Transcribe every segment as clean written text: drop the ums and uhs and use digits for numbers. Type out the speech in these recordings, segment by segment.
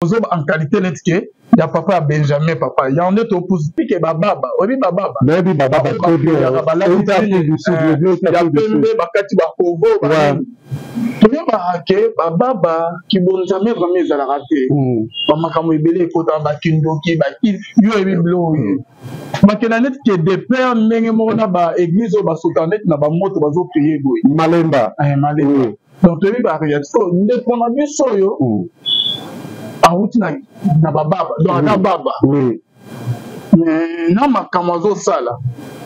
en qualité net que il y a papa Benjamin papa il y en est au pouce pique baba oui baba mais baba très bien il y a pembe bakati ba kovo tu viens que baba qui Benjamin vraiment ils a raté mama comme ibele ko ta ba kindoki ba yo ebiblo makena net que des pères ndenge mona ba église ba soutanet na ba moto bazo prier boy malemba donc tu vas rien so ne prendre biso yo auti na baba donc na baba mais na makamazo sala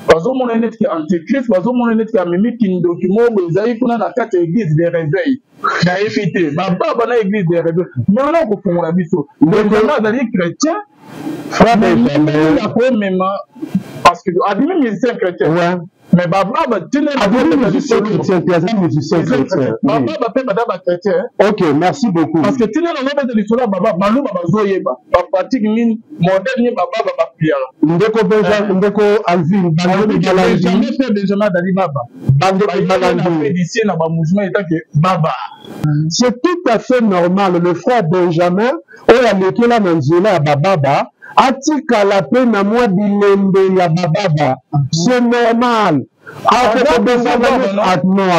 bazo mona net ki antichrist bazo mona net ki amemi kindoki mo ezali kuna na kati église de réveil na éviter baba na église de réveil mais on a ko fongola biso donc on a des chrétiens frère Benjamin la ko même parce que admis musicien chrétien mais baba chrétien. Ok, merci beaucoup. Parce que tu n'as pas de l'histoire baba malou baba zoyeba ba pratique mine moderne baba baba prière. Ndeko Benjamin ndeko Alvin jamais fait Benjamin dali baba. Bando Benjamin d'ici na ba mouvement état que baba. C'est tout à fait normal le frère Benjamin oya lekela na nzela baba atika la peine à moi bilembe ya bababa. C'est normal. Non,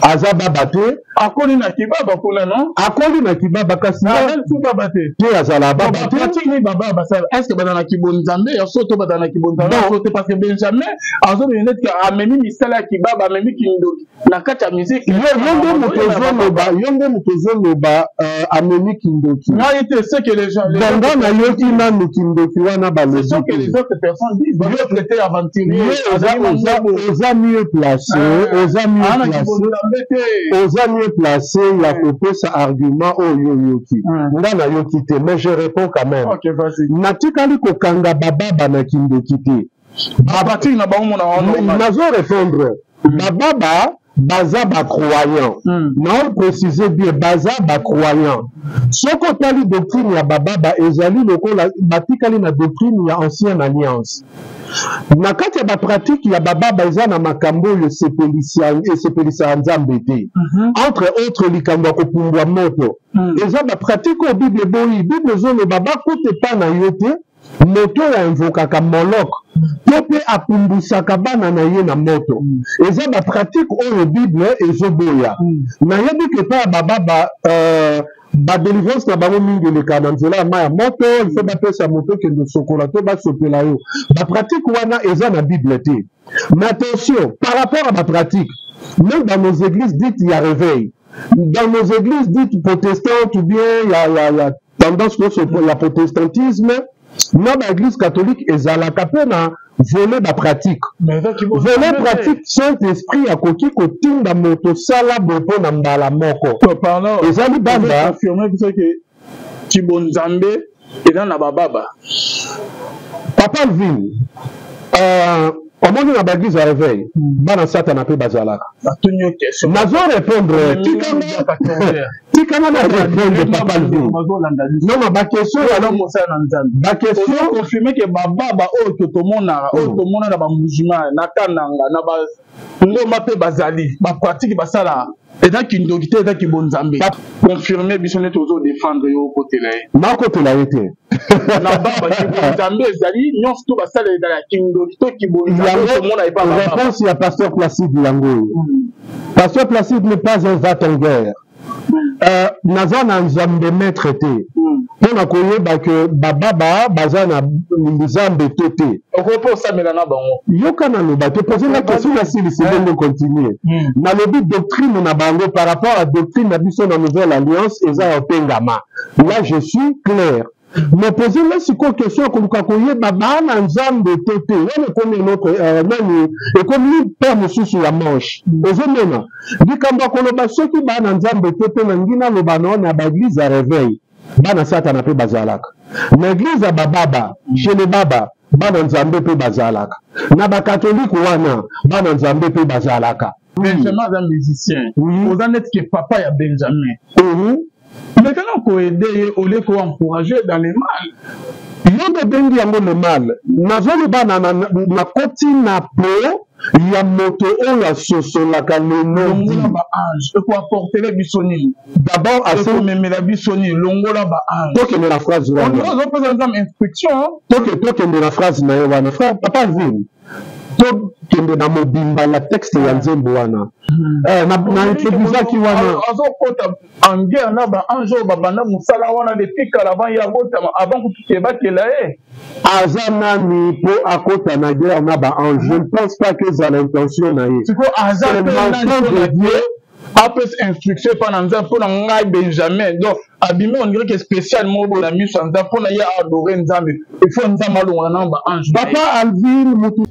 Azababate. Akoli na kibaba kuna non? Akoli na kibaba kasi tout babate. Qui azala babate? Pratique ni baba basa. Est-ce que badana kibonzambe ya soto badana kibonzambe soto parce que Benjamin azo net ka amemi misala kibaba amemi kindoki na kati ya musique. Yonde mutozo loba amemi kindoki. Na été ce que les gens dans na yoki na kindoki wana balozi. C'est ce que les autres personnes disent. Ils veulent traiter aventurier. Oza mieux placé, oza mieux placé, il y a coupé ça argument au yoyoki. Ndana yokite, mais je réponds quand même. Ok, vas-y. Natikali ko kanga baba na kindoki te. Baba ti na bango na nazo répondre. Baba baza ba croyant. Non préciser bien baza ba croyant. Soko tali doctrine ya baba ezali lokola batikali na doctrine ya ancienne alliance. Na kati ya ba pratique ya baba eza na makambo yo sepelisa nzambe te. Entre autres likambo ko pumbwa moto. Eza ba pratique au Bible boyi Bible zo le baba kote pa na yote moto ya invokaka molok to pe apumbusaka bana na ye na moto. Eza ba pratique oyo Bible ezoboya. Na yebi ke pa baba ba délivrance na bango mingi leka na nzela ya maya moto il faut bapesa moto kende sokola to basopela yo ba pratique wana eza na Bible te. Mais attention par rapport à ma pratique même dans nos églises dites il y a réveil dans nos églises dites protestantes ou bien il y a tendance pour le protestantisme non ba église catholique ezalaka pe na voler ba pratique voler pratique Saint-Esprit akoki kotinda moto sala bopo na mbala moko ezali banda affirmer que Kibonzambe eza na bababa Papa Alvin omoni na baéglise ya réveil bana satana pe bazalaka nazo répondre tikana na répondre Papa Alvin non ma question confirmer que bababa oyo totomona na ba musulman na kananga na ba ngoma pe bazali ba pratique basala eza kindoki te eza kibonzambe confirmer biso ne tozo défendre yo côté là na côté là été na baba kibonzambe ezali nyonso to basala ezala kindoki to kibonzambe to mona pas réponse ya pasteur Placide Yango. Pasteur Placide n'est pas un va-t-en-guerre. Naza na nzambe maître te. Pona koyeba que baba baza na nzambe te. Okopo samela na bango. Yoka na loba te poser la question la si c'est de continuer. Na lobi doctrine na bango par rapport à doctrine na biso na nouvelle alliance eza opengama. Là je suis clair. Mais poser là si quoi question comme kakoye baba na nzambe te. On connaît notre nani et comme lui père mususu ya manche. Ozomena. Dikamba koloba soki ba na nzambe te na ngina loba na ba église à réveil. Bana satana pe bazalaka. Na église à bababa, chez les baba, bana nzambe pe bazalaka. Na ba catholique wana, bana nzambe pe bazalaka. Benjamin est un musicien. Vous en êtes que papa ya Benjamin. Mais quand on aider au lieu qu'on encourager dans les mal. Yondo bengi yango le mal. Na zoli bana na koti na po il y a moto on la soso la kaleno ba ange et pour apporter les bisoni d'abord à ce même la bisoni longola ba ange toi que la phrase on doit présenter comme instruction toi que la phrase na wana frère papa vini to kende na mobimba la texte ya nzembo wana na introduisa ki wana azokota en guerre na ba ange ba banda musala wana depuis avant ya bota avant que bakela aza nani po akota na guerre na ba ange je ne pense pas que ça l'intention na ye c'est quoi hasard de Dieu après instruction pendant nzambe pour ngai Benjamin donc abimé on dirait que spécialement pour la mise en nzambe pour na ya adorer nzambe il faut nzambe alonga na ba ange papa Alvin mutu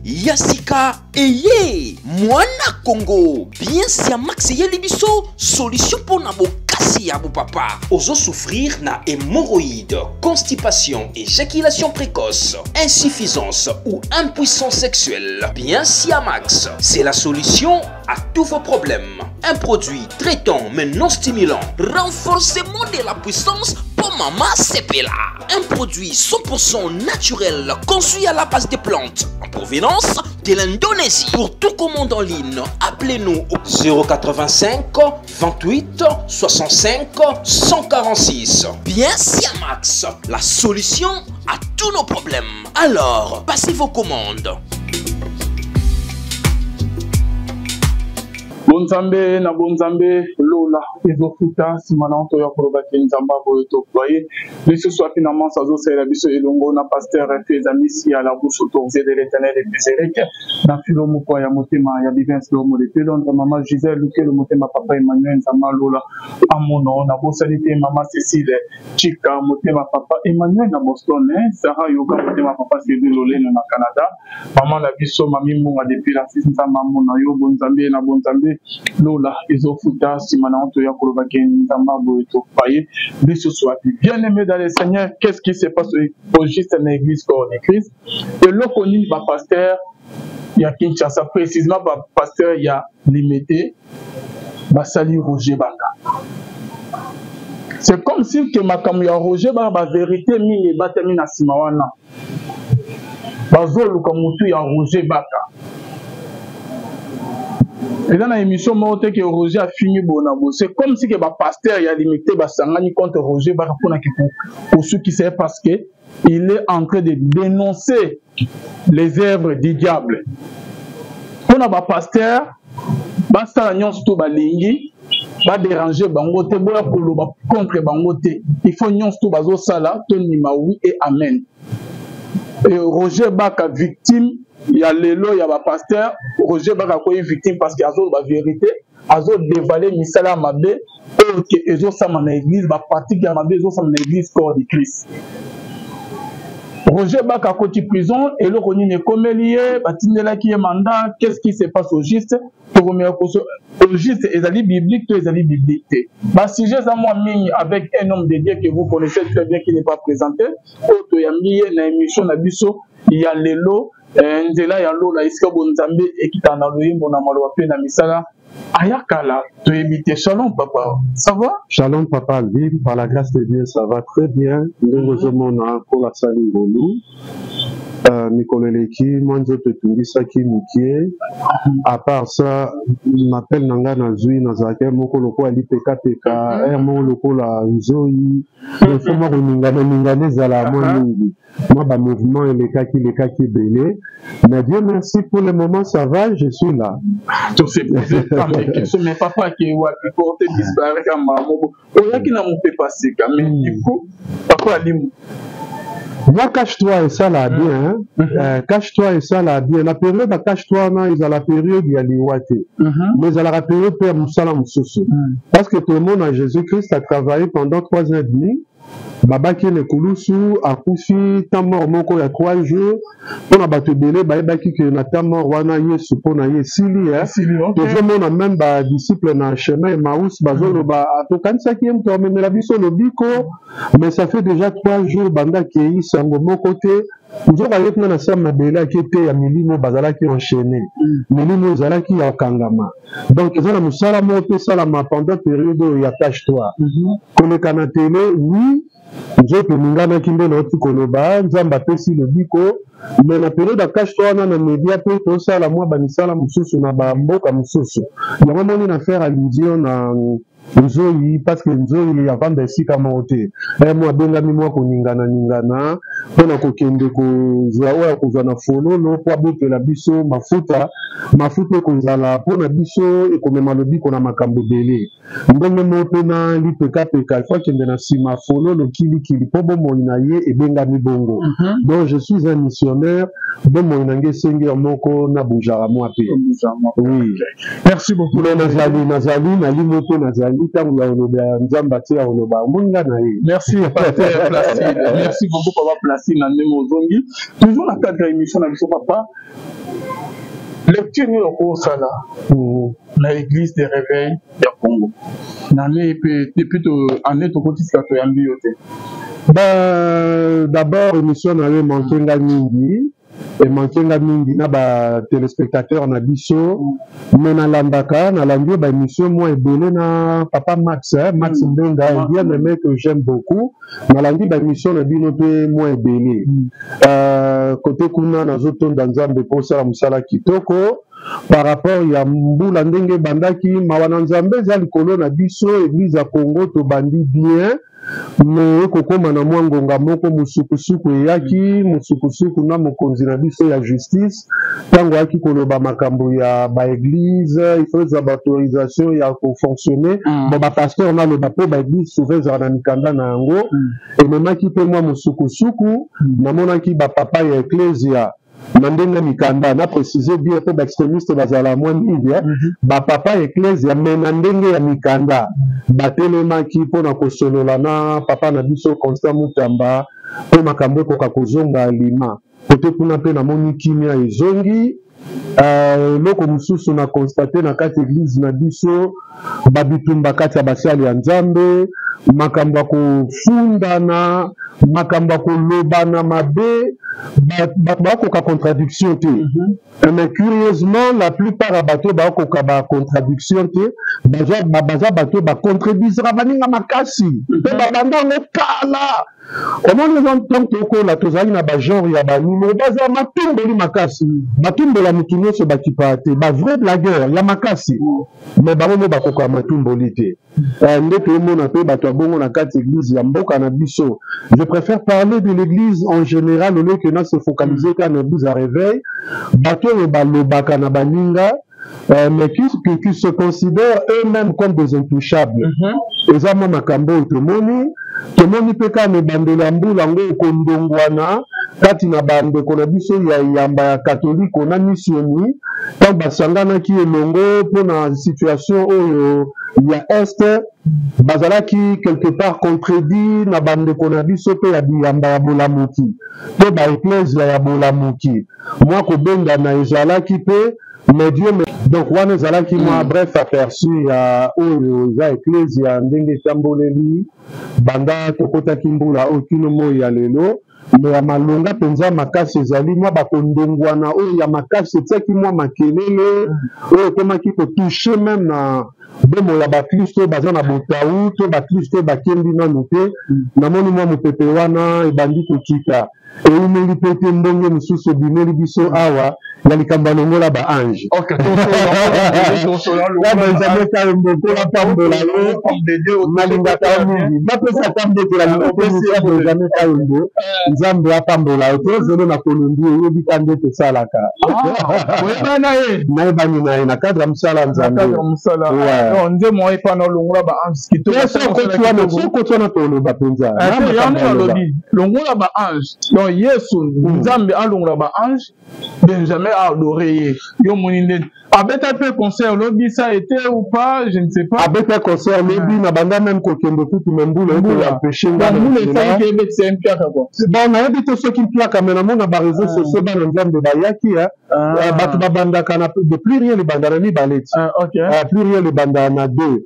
Yasika eye mwana Congo bien si Max Yelibiso solution pour na bokasi ya bo papa ozo souffrir na hémorroïdes, constipation, éjaculation précoce, insuffisance ou impuissance sexuelle. Bien si Max, c'est la solution à tous vos problèmes. Un produit traitant mais non stimulant, renforcement de la puissance pour Mama Sepela. Un produit 100% naturel conçu à la base des plantes en provenance de l'Indonésie. Pour tout commande en ligne, appelez-nous au 085 28 65 146. Bien Siamax, la solution à tous nos problèmes. Alors, passez vos commandes. Bonzambe na bonzambe lola ezofuta simananto ya kolobaki nzamba boyo toploye leso soit finalement ça zo la biso elongo na pasteur fait amisi à la bouche autorisée de l'Éternel et Bizerek na filo moko ya motema ya bivence lo mo de pelondre maman Gisèle Luke le motema papa Emmanuel nzamba lola amono na bosalite maman Cécile Chika motema papa Emmanuel na Boston Sarah Yoga motema papa Sylvie Lolene na Canada maman la biso mami munga depuis la 6 nzamba mona yo bonzambe na bonzambe Lola ezofuta simananto ya kolobaki nzamba boyo topaye biso soit bien aimé dans le Seigneur. Qu'est-ce qui se passe au juste dans l'église corps de Christ et l'okonini ba pasteur ya Kinshasa précisément ba pasteur ya limité basali Roger Baka. C'est comme si que makamu ya Roger Baka ba vérité mi ebatami na sima wana bazoluka mutu ya Roger Baka. Et dans l'émission, que Roger a fini bonabo. C'est comme si le pasteur a limité Bassangani contre Roger pour ceux qui savent parce qu'il est en train de dénoncer les œuvres du diable. Pour le pasteur, basta nyonso balingi ba déranger bangote boya koloba contre bangote. Il faut nyonso bazo sala tonima oui et amen. Et Roger Baka victime. Il y a l'élo, il y a le pasteur, Roger Baka est victime parce qu'il y a la vérité, il y a dévalé Misala Mabé, et ils ont ça dans l'église, la pratique de Mabé, ils ont ça dans l'église corps de Christ. Roger Baka est en prison, et le Roni est comme lié, Batinela qui est mandat, qu'est-ce qui se passe au juste? Au juste, ils allaient biblique, ils allaient biblique. Si j'ai ça moi avec un homme de Dieu que vous connaissez très bien qui n'est pas présenté, il y a une émission, il y a l'élo. Nzela ya lola iska bonzambe ekitana loyimbo na malo pe na misala ayakala to éviter. Shalom papa, ça va? Shalom papa Alvin, par la grâce de Dieu ça va très bien. Nous sommes pour la salle Ngolu. Nikoleleki mwanzo tetundisaki mukie à part ça m'appelle nanga nazui nazake moko loko ali peka mo loko la nzoi il faut moi ningane zala moi mingi moi ba mouvement lekaki belé mais Dieu merci pour le moment ça va je suis là tout c'est mais papa qui wa porter disparaître comme maman on qui n'a mon fait passer quand même du coup papa ali moi, cache-toi et ça là bien. Cache-toi et ça là bien. La période à cache-toi, ils ont la période il y a l'Iwate. Mais à la période Père Moussala Moussoussou. Parce que tout le monde à Jésus-Christ a travaillé pendant 3 ans et demi. Baba qui est Kouloussou a couché tant mort mon il y a 3 jours. On a battu belé, baki qui na tant mort wana yesu pona yesili tout le monde a même ba disciple na chemin Maus bazolo ba to kanisa qui aime to même la biso le biko mais ça fait déjà 3 jours banda qui est sango mon côté. Nous avons na sama belé qui était ya milimo bazala qui enchaîné. Milimo zala qui ya kangama. Donc ils ont la musala mo pe sala ma pendant période il y a cache-toi. Comme le canatélé oui nzoto ningana kimbe na oti koloba nzamba pesi le biko mais na période akash to wana na média pe to sala mwa banisala mususu na bamboka mususu yango moni na faire allusion na nzoi parce que nzoi avant d'esika mote moi bengami mwa koningana mpona kokende kozwa oyo kozwa na fololo po abotela biso mafuta ekozala mpona biso ekomema lobiko na makambo ebele ndenge moko na lipekapeka ifo akende na nsima fololo kilikili mpo bomoi na ye ebengami bongo donc je suis un missionnaire bomoi na nge esengi moko na bujara mwa pe oui merci beaucoup nazali nali moko nazali ntango ya oloba ya nzambe atia oloba omoninga na ye merci Pasteur Placide merci beaucoup papa Placide na ndenge ozongi toujours na cadre ya émission na biso papa lecture oyo okosala na église de réveil ya Congo nane pe depuis année tokotisika toyambi yo te d'abord émission na yo emankenga mingi na batelespectateur na biso me nalandi yo baémission mwa ebele na papa Max Mbenga bien aimé que j'aime beaucoup nalandi baémission na bino mpe mwa ebele kote kuna nazotonda nzambe mpo osala mosala kitoko par rapport ya mbula ndenge ebandaki mawa na nzambe eza likolo na biso église ya Congo tobandi bien me ekokoma na mwa ngonga moko musukusuku eyaki musukusuku na mokonzi na biso ya justice ntango ayaki koloba makambo ya baeglize ifo eza baautorisation ya kofonctionne bo bapasteur naloba mpo baeglize souvent ezala na mikanda na yango ememaki mpe mwa musukusuku namonaki bapapa ya eklesia na ndenge mikanda na préciser bien mpo baextrémiste bazala mwa mingi bapapa eklesia me na ndenge ya mikanda batelemaki mpona kosolola na papa na biso Constant Mutamba mpo makambo ekoka kozonga alima kote kuna mpe namoni kimia ezongi eloko mosusu na constate na kati église na biso babitumba kati ya basali ya nzambe makambo ya kofundana makambo ya kolobana mabe bakoka contradiction te mais curieusement la plupart ya bato bakoka bacontradiction te baza bato bacontredisera baninga makasi mpe babandango kala omoni eza ntango tokola tozali na bagenre ya banimero baza matumboli makasi batumbola motu nyonso bakipa te bavrai blagueur ya makasi mais bango bakoka matumboli te nde toomona mpe bato ya bongo na kati église ya mboka na biso je préfère parler de l'église en général au lieu que na se focaliser ka na église à réveil bato oyo balobaka na baninga mais qui se considèrent eux-mêmes comme des intouchables eza mwa makambo oyo tomoni mpe ka na ebandelo ya mbula yango ekondongwana kati na bandeko na biso ya yamba ya katolike na misioni ntango basanganaki elongo mpona situation oyo ya este bazalaki quelque part contredit na bandeko na biso mpe ya biyamba ya bolamuki mpe baeklese ya bolamuki mwa kobengana ezalaki mpe mais Dieu donc wana ezalaki mwa bref aperçu ya oyo eza eklese ya ndenge etamboleli banda tokotaki mbula oyo kino moi ya lelo me ya malonga mpenza makasi ezali mwa bakondongwana oyo ya makasi etiaki mwa makelele oyo ekomaki kotouche meme na bomo ya baklisto oyo baza na botau to baklisto oyo bakembi nanu te namoni mwa mopepe wana ebandi kokita eumeli mpe te mbonge mosusu ebimeli biso awa ya likambo alongola baange benjamin kalembokola pambola yo nalingaka mingi bapesa tambetela lingapesa benjamin kalembo nzambe apambola yo tozelo na kolombi oyebi ka nde tosalaka nayebani na ye na cadre ya mosala nzambe nzemo epana olongola baange sokoti wana toloba mpenza longola baange donc yesu nzambe alongola baange benjamin a adoré ye yo moni nde abeta pe concert lobi ça était ou pas je ne sais pas abeta concert lobi na banda même kokende kutu membula eko empêcher mbula esali ke ebeti c'est un piaka quoi bon nayebi te soki mpiaka me namona baréseau sociaux bana nzambe bayaki bato babandaka na de pluriel ebanda na mibale ti pluriel ebanda na deux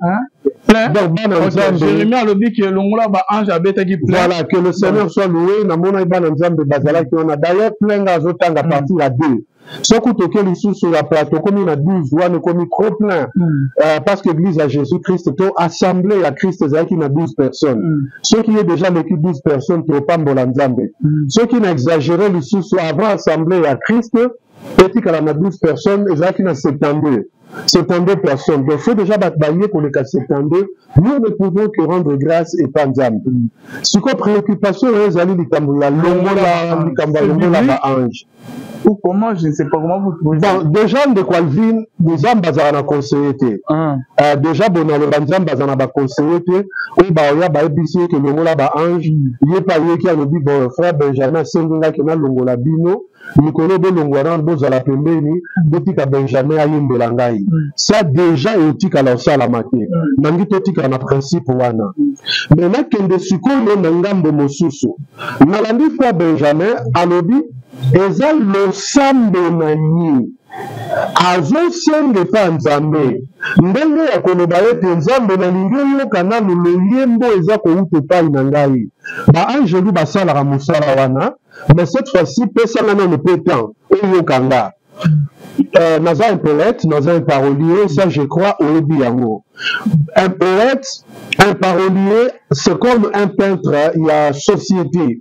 donc bana nzambe Jérémie alobi ke longola baange abetaki plein voilà que le Seigneur soit loué namona bana nzambe bazalaki wana d'ailleurs plein nga azotanga partir à deux Ce que tu as sur la plateau, comme il y a 12, comme il trop plein. Parce que l'église à Jésus-Christ, tu as assemblé à Christ, il y a 12 personnes. Ceux qui ont déjà vécu 12 personnes, tu n'as pas Mbolanzambe. Ceux qui ont exagéré le sous avant assemblé à Christ, petit qu'il y a 12 personnes, ils ont 72. 72 personnes. Donc, il faut déjà battre pour les cas 72. Nous ne pouvons que rendre grâce et pas d'âme. Ce qu'on préoccupation, c'est ange. Ou comment, je ne sais pas comment vous trouvez. Bon, déjà, de quoi vivre, nous avons besoin de conseiller. Déjà, bon, nous avons besoin de conseiller. Ou, bah, il y a des gens qui ont ange. Il y a pas qui a dit, bon, frère Benjamin, c'est un gars qui a longola bino. Nicolas Belongwaran, vous allez appeler, vous à Benjamin à Yimbelangaï. Ça, déjà, est éthique à la salle à maquer. Nangi totique à la principe, wana. Mais là, quand de sucre, n'engambe mosusu. Nalandi frère Benjamin, à l'obi, eza le sambe nani. Azo sende pa nzambe. Ndenge ya koloba ete nzambe na lingi yokana lololiembo eza kouta epai na ngai. Ba angelu basalaka mosala wana, mais cette fois-ci pesanga ne peut temps oyokanga. Naza un poète, naza un parolier, ça je crois au yango. Un poète, un parolier, c'est comme un peintre, il y a société.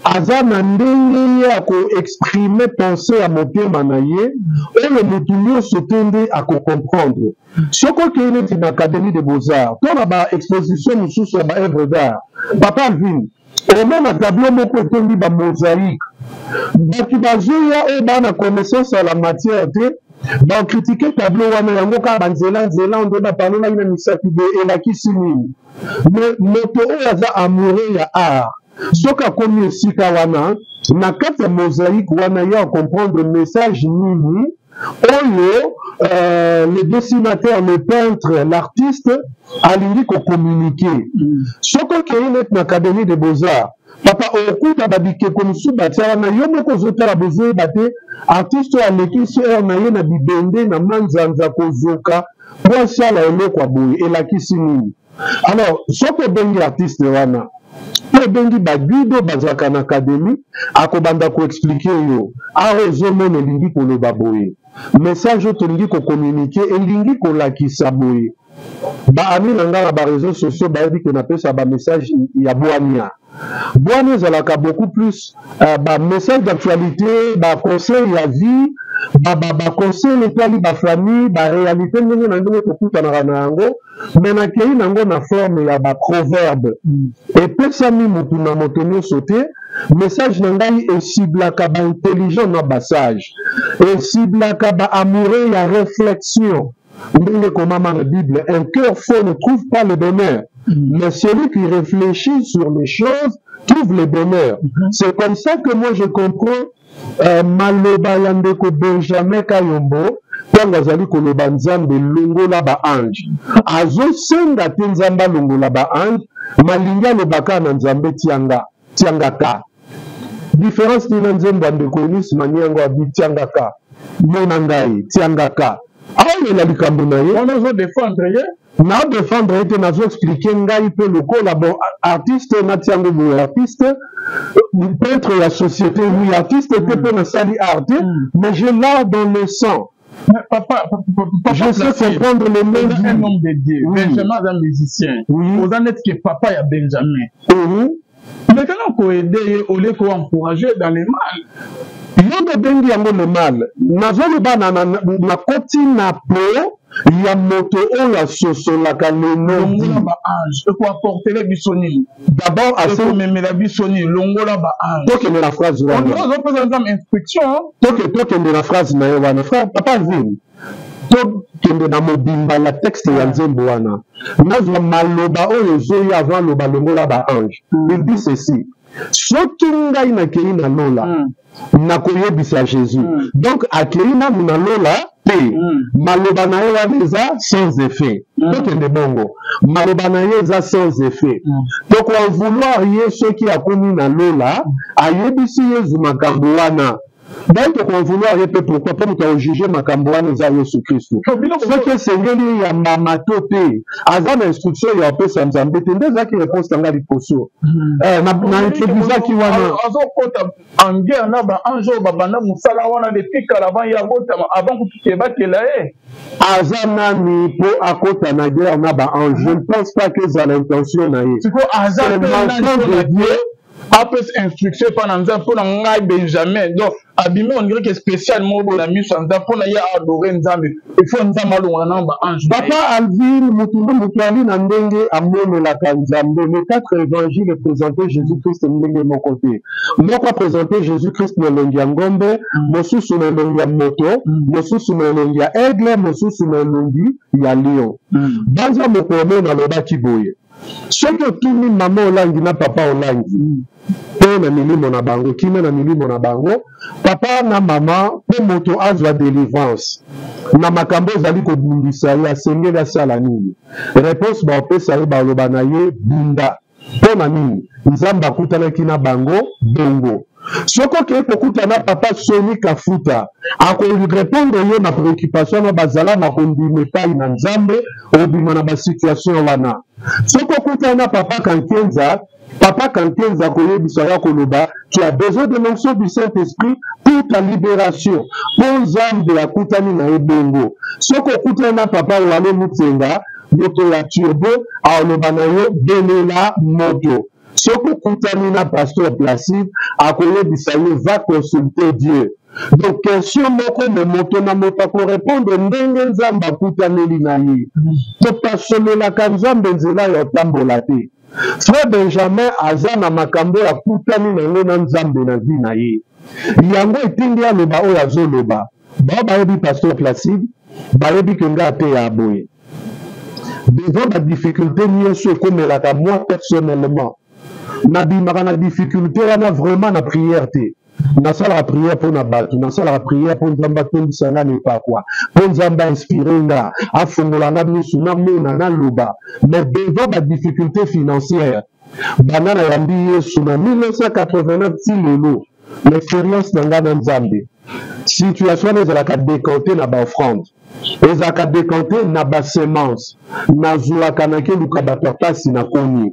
Aza nandenge ya ko exprimer penser à monter manaye, et le mutunyo se tende à comprendre. Ce qu'on est une académie de beaux-arts, quand on a exposition sous sur ma œuvre d'art, papa Vin, et même un tableau moko etendi ba mosaïque. Baki bazoya e bana connaissance à la matière te ba critiquer tableau wana yango ka banzela on doit parler na ina misaki de elakisi nini. Mais moto oyo aza amoureux ya art. Soka komi esika wana na kati ya mosaïque wana ya comprendre message nini. Oyo, le dessinateur, le peintre, l'artiste, a l'idée qu'on communique. Ce qu'on a une académie de beaux-arts, papa, au coup d'abadiquer comme sous bâtard, na yomo kozota la besoin bâté, artiste à l'équipe, sur na yena bibende, na manzanza kozoka, pour ça la elo kwa boui, et la kisini. Alors, ce qu'on bengi artiste wana, pour bengi baguido bazaka na académie, akobanda ko expliquer yo, a raison mon elingi pour le baboye. Message otolingi ko communiquer elingi ko lakisa boye ba ami nanga ba réseaux sociaux ba dit que na pesa ba message ya boania zalaka beaucoup plus ba message d'actualité ba conseil ya vie ba conseil l'étoile ba famille ba réalité ndenge na ndenge ko kutana na yango mais na kei nango na forme ya ba proverbe et pesa mi mutu na motonyo sauter message nangai et ciblaka ba intelligent na basage et ciblaka ba amoureux ya réflexion. Comme la Bible, un cœur faux ne trouve pas le bonheur, mais celui qui réfléchit sur les choses trouve le bonheur. C'est comme ça que moi je comprends Maloba Yandeko Benjamin Kayombo, quand azali koloba nzambe longola ba ange. Azo senga te nzamba longola ba ange, malinga lobaka na nzambe tiangaka. Différence ni nzembo andeko nis maniango abi tiangaka. Monangai tiangaka. Ah, il a dit qu'on a défendre, n'a défendre et n'a expliqué ngai peut le collabo artiste n'a tiango artiste peintre la société oui artiste peut pas sali art mais j'ai l'art dans le sang. Papa, je sais comprendre le monde un homme de Dieu. Benjamin est un musicien. Vous en êtes que papa ya Benjamin. Maintenant qu'on aide au lieu qu'on encourager dans les mal. Yoga bengi yango le mal. Nazoli bana na koti na po ya moto oyo asosolaka leno. Ba ange. Et quoi porter les bisoni. D'abord à ce même la bisoni longola ba ange. Donc il y a la phrase là. On doit présenter une instruction. Donc il y a la phrase na wana frère papa vini. Donc kende na mobimba la texte ya nzembo wana. Nazwa maloba oyo zoya avant loba longola ba ange. Il dit ceci. Soki ngai na kei na lola na koyebisa Jésus donc akei na muna lola te maloba na ye wana eza sans effet tokende bongo maloba na ye eza sans effet donc en vouloir ye soki akomi na lola ayebisi Yesu makambo wana donc on vouloir répéter pourquoi pas nous juger makamboa nous a Yesu Christ ce que c'est ngeli ya mamato te azana instruction ya pesa nzambe te ndeza ki réponse tanga liposo na introduisa ki wana azokota en guerre na ba anjo babanda musala wana depuis avant ya botama avant que bakela azana ni po akota na guerre na ba ange je ne pense pas que ça l'intention na ye c'est quoi azana de Dieu après instruction pendant un pour ngai Benjamin donc abimé on dirait que spécialement la mise en pour na ya adorer nzambe il faut nzambe alonga na ba ange papa Alvin mutundu mutwali na ndenge amonela ka nzambe les 4 évangiles présentés Jésus-Christ ndenge mon côté moko présenter Jésus-Christ na longi ya ngombe mosusu na longi ya moto mosusu na longi ya aigle mosusu na longi ya lion banza mokome na lobaki boye soki tuni mama olangi na papa olangi mpe na milimo na bango kime na milimo na bango papa na mama mpe moto azwa délivrance na makambo ezali kobundisa ye asengeli asala nini réponse baopesa ye baloba na ye bunda mpo na nini nzambe akutanaki na bango bongo soki okei kokutana papa Soni Kafuta akorépondre ye na préoccupation na bazala na kondima epai na nzambe obima na basituation wana soki okutana papa Kankenza koyebisa ya koloba tu as besoin de l'onction du Saint-Esprit pour ta libération mpo nzambe akutani na ye bongo soki okutana papa Wale Mutsenga moto ya turbo aoloba na yo belela moto soki okutani na pasteur Placide akoyebisa ye va consulter Dieu donc question moko me moto na moto akorépondre ndenge nzambe akutaneli na ye topasomelaka nzambe nzela ya otambola te frère Benjamin aza na makambo akutani nango na nzambe na vi na ye yango etindi aloba oyo azoloba bao bayebi pasteur Placide bayebi ke nga te ya boye devant badifficulté nyonso ekomelaka moi personnellement nabimaka na difficulté wana vraiment na prière te nasalaka prière mpo na bato nasalaka prière mpo nzambe atondisa nga nepakwa mpo nzambe ainspire nga afongola nga misu namona naloba mais devant badifficulté financière banda na yambi Yesu na 1989 ti lelo l'expérience na nga na nzambe situation wana ezalaka décanté na baoffrande ezalaka décanté na basemence nazwaka nakeluka bato apasi na komi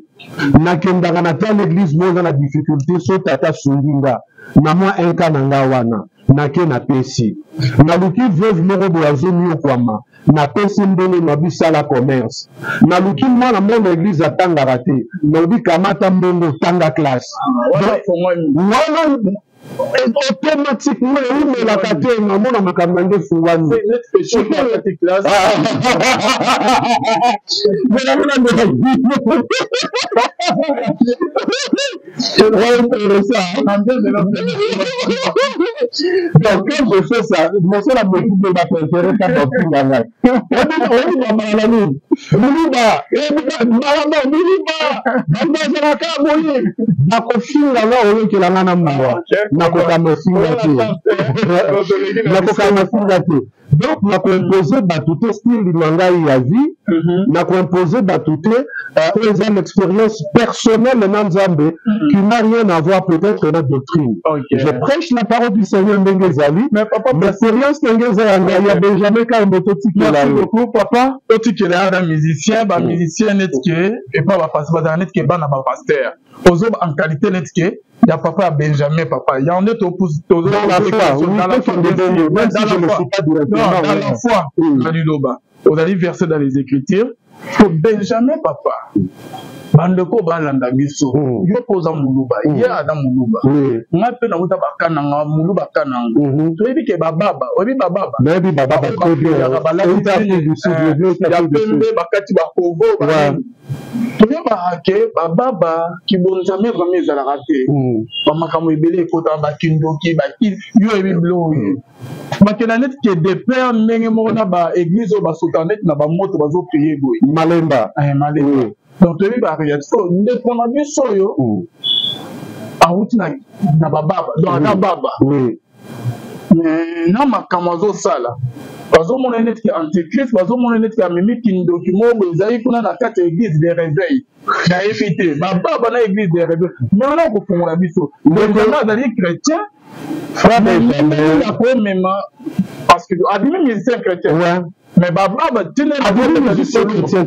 nakendaka na ta l'église moza na difficulté so tata sungi nga na mwa enka na nga wana nake napesi naluki veuve moko boye azomiokwama napesi mbongo nabi sala commerce naluki mwana mona église atangaka te nabi kamata mbongo tanga classe wana automatiquement emelaka te namona makambo nde fungwani donc quand je fais ça mosala mokupe baprefere kaka ofinganga oyibamala nini miliba bazalaka boye nakofinganga oyokelanga na mawa nakokama finga te nakokama finga te donc nakoimpose bato te style na ngai ya vie nakoimpose bato te eza une expérience personnelle na nzambe qui n'a rien à voir peut-être na doctrine je prêche la parole du Seigneur ndenge ezali mais expérience ndenge eza ya ngai ya Benjamin Kambo totikela yo papa totikela ya musicien ba musicien netke et pas ba pasteur ba netke bana ba pasteur ozo en qualité netke ya papa ya Benjamin papa ya on est au pouce dans la foi on a versé dans les Écritures que Benjamin papa bandeko balanda biso yo poza muluba ya ada muluba ngape na uta bakana nga muluba kananga to ebi ke bababa obi bababa na ebi bababa ko bien ya pembe bakati bakovo ba to ba ke bababa kibonzame vraiment ezalaka te bamakambo ebele ekota bakindoki baki yo ebi blo bakena net ke de père ndenge moko na ba église ba sotanet na ba moto bazo prier boy malemba malemba donc tu es barrière so ne prend bien soyo a outi na bababa donc na baba na makamazo sala bazo mona net ki antichrist bazo mona net ki amemi kindoki mo ezali kuna na kati église de réveil na éviter bababa na église de réveil mais on a ko fongola biso donc on a des chrétiens Frère Benjamin. Parce que Adimi musicien chrétien. Ouais. Mais Baba tenait la musicien chrétien.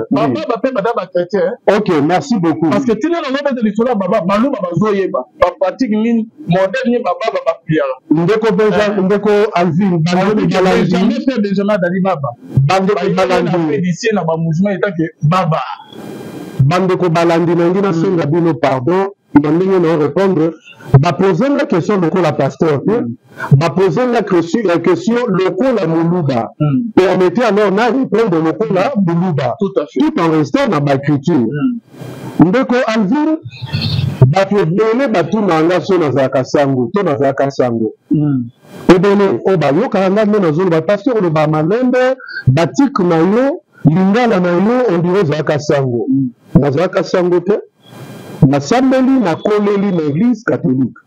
Baba Baba chrétien. Ok, merci beaucoup. Parce que tenait la nouvelle de l'histoire Baba Balou Baba Zoyeba. Baba pratique mine moderne Baba Baba prière. Ndeko Benjamin, Ndeko Alvin, Bande Balandi. Jamais fait Benjamin Dali Baba. Bande Balandi. Ici na ba mouvement état que Baba. Bande ko Balandi na ngina senga bino pardon. Mandingo na répondre. Va poser la question de la pasteur. Va poser la question le la Moulouba. Permettez alors de répondre le la Moulouba. Tout en restant dans la culture. Ndeko Alvin, va te donner batu nanga so na zakasango, to na zakasango. Et donner au bayo karanga na zolo ba pasteur le ba malembe, batik na yo, lingala na yo on dirait zakasango. Na zakasango te. Nasambeli na koleli na église catholique.